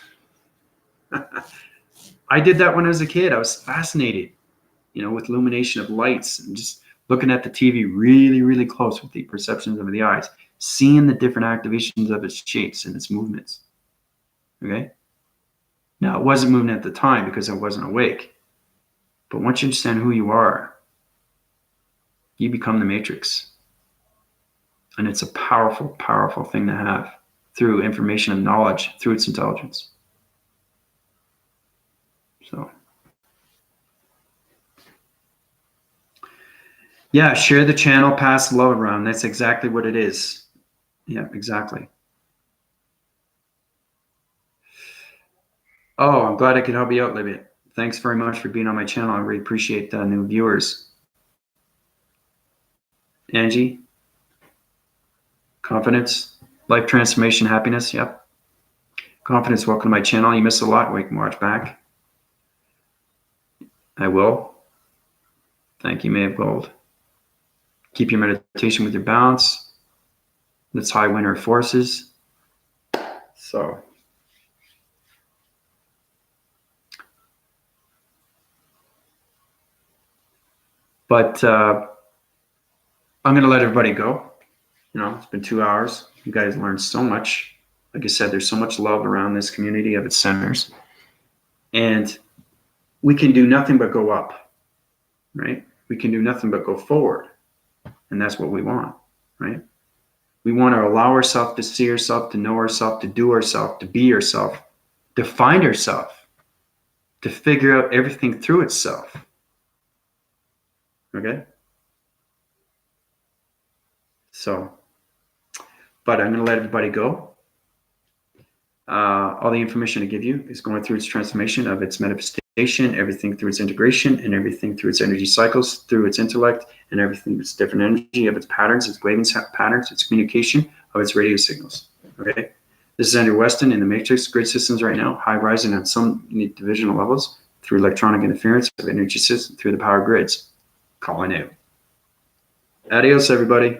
I did that when I was a kid. I was fascinated, with illumination of lights and just looking at the TV really, really close with the perceptions of the eyes, seeing the different activations of its shapes and its movements. Okay? Now, it wasn't moving at the time because I wasn't awake. But once you understand who you are, you become the matrix. And it's a powerful, powerful thing to have through information and knowledge, through its intelligence. So, yeah, share the channel, pass the love around. That's exactly what it is. Yeah, exactly. Oh, I'm glad I could help you out, Libby. Thanks very much for being on my channel. I really appreciate the new viewers. Angie, confidence, life transformation, happiness. Yep. Confidence, welcome to my channel. You missed a lot. We can watch back. I will. Thank you, May of Gold. Keep your meditation with your balance. Let's high winter forces. So, but I'm going to let everybody go. You know, it's been 2 hours. You guys learned so much. Like I said, there's so much love around this community of its centers. And we can do nothing but go up, right? We can do nothing but go forward. And that's what we want, right? We want to allow ourselves to see ourselves, to know ourselves, to do ourselves, to be ourselves, to find ourselves, to figure out everything through itself. Okay? So, but I'm going to let everybody go. All the information I give you is going through its transformation of its manifestation, everything through its integration, and everything through its energy cycles, through its intellect, and everything its different energy of its patterns, its waving patterns, its communication of its radio signals. Okay? This is Andrew Weston in the Matrix grid systems right now, high rising on some divisional levels through electronic interference of energy system through the power grids. Calling out. Adios, everybody.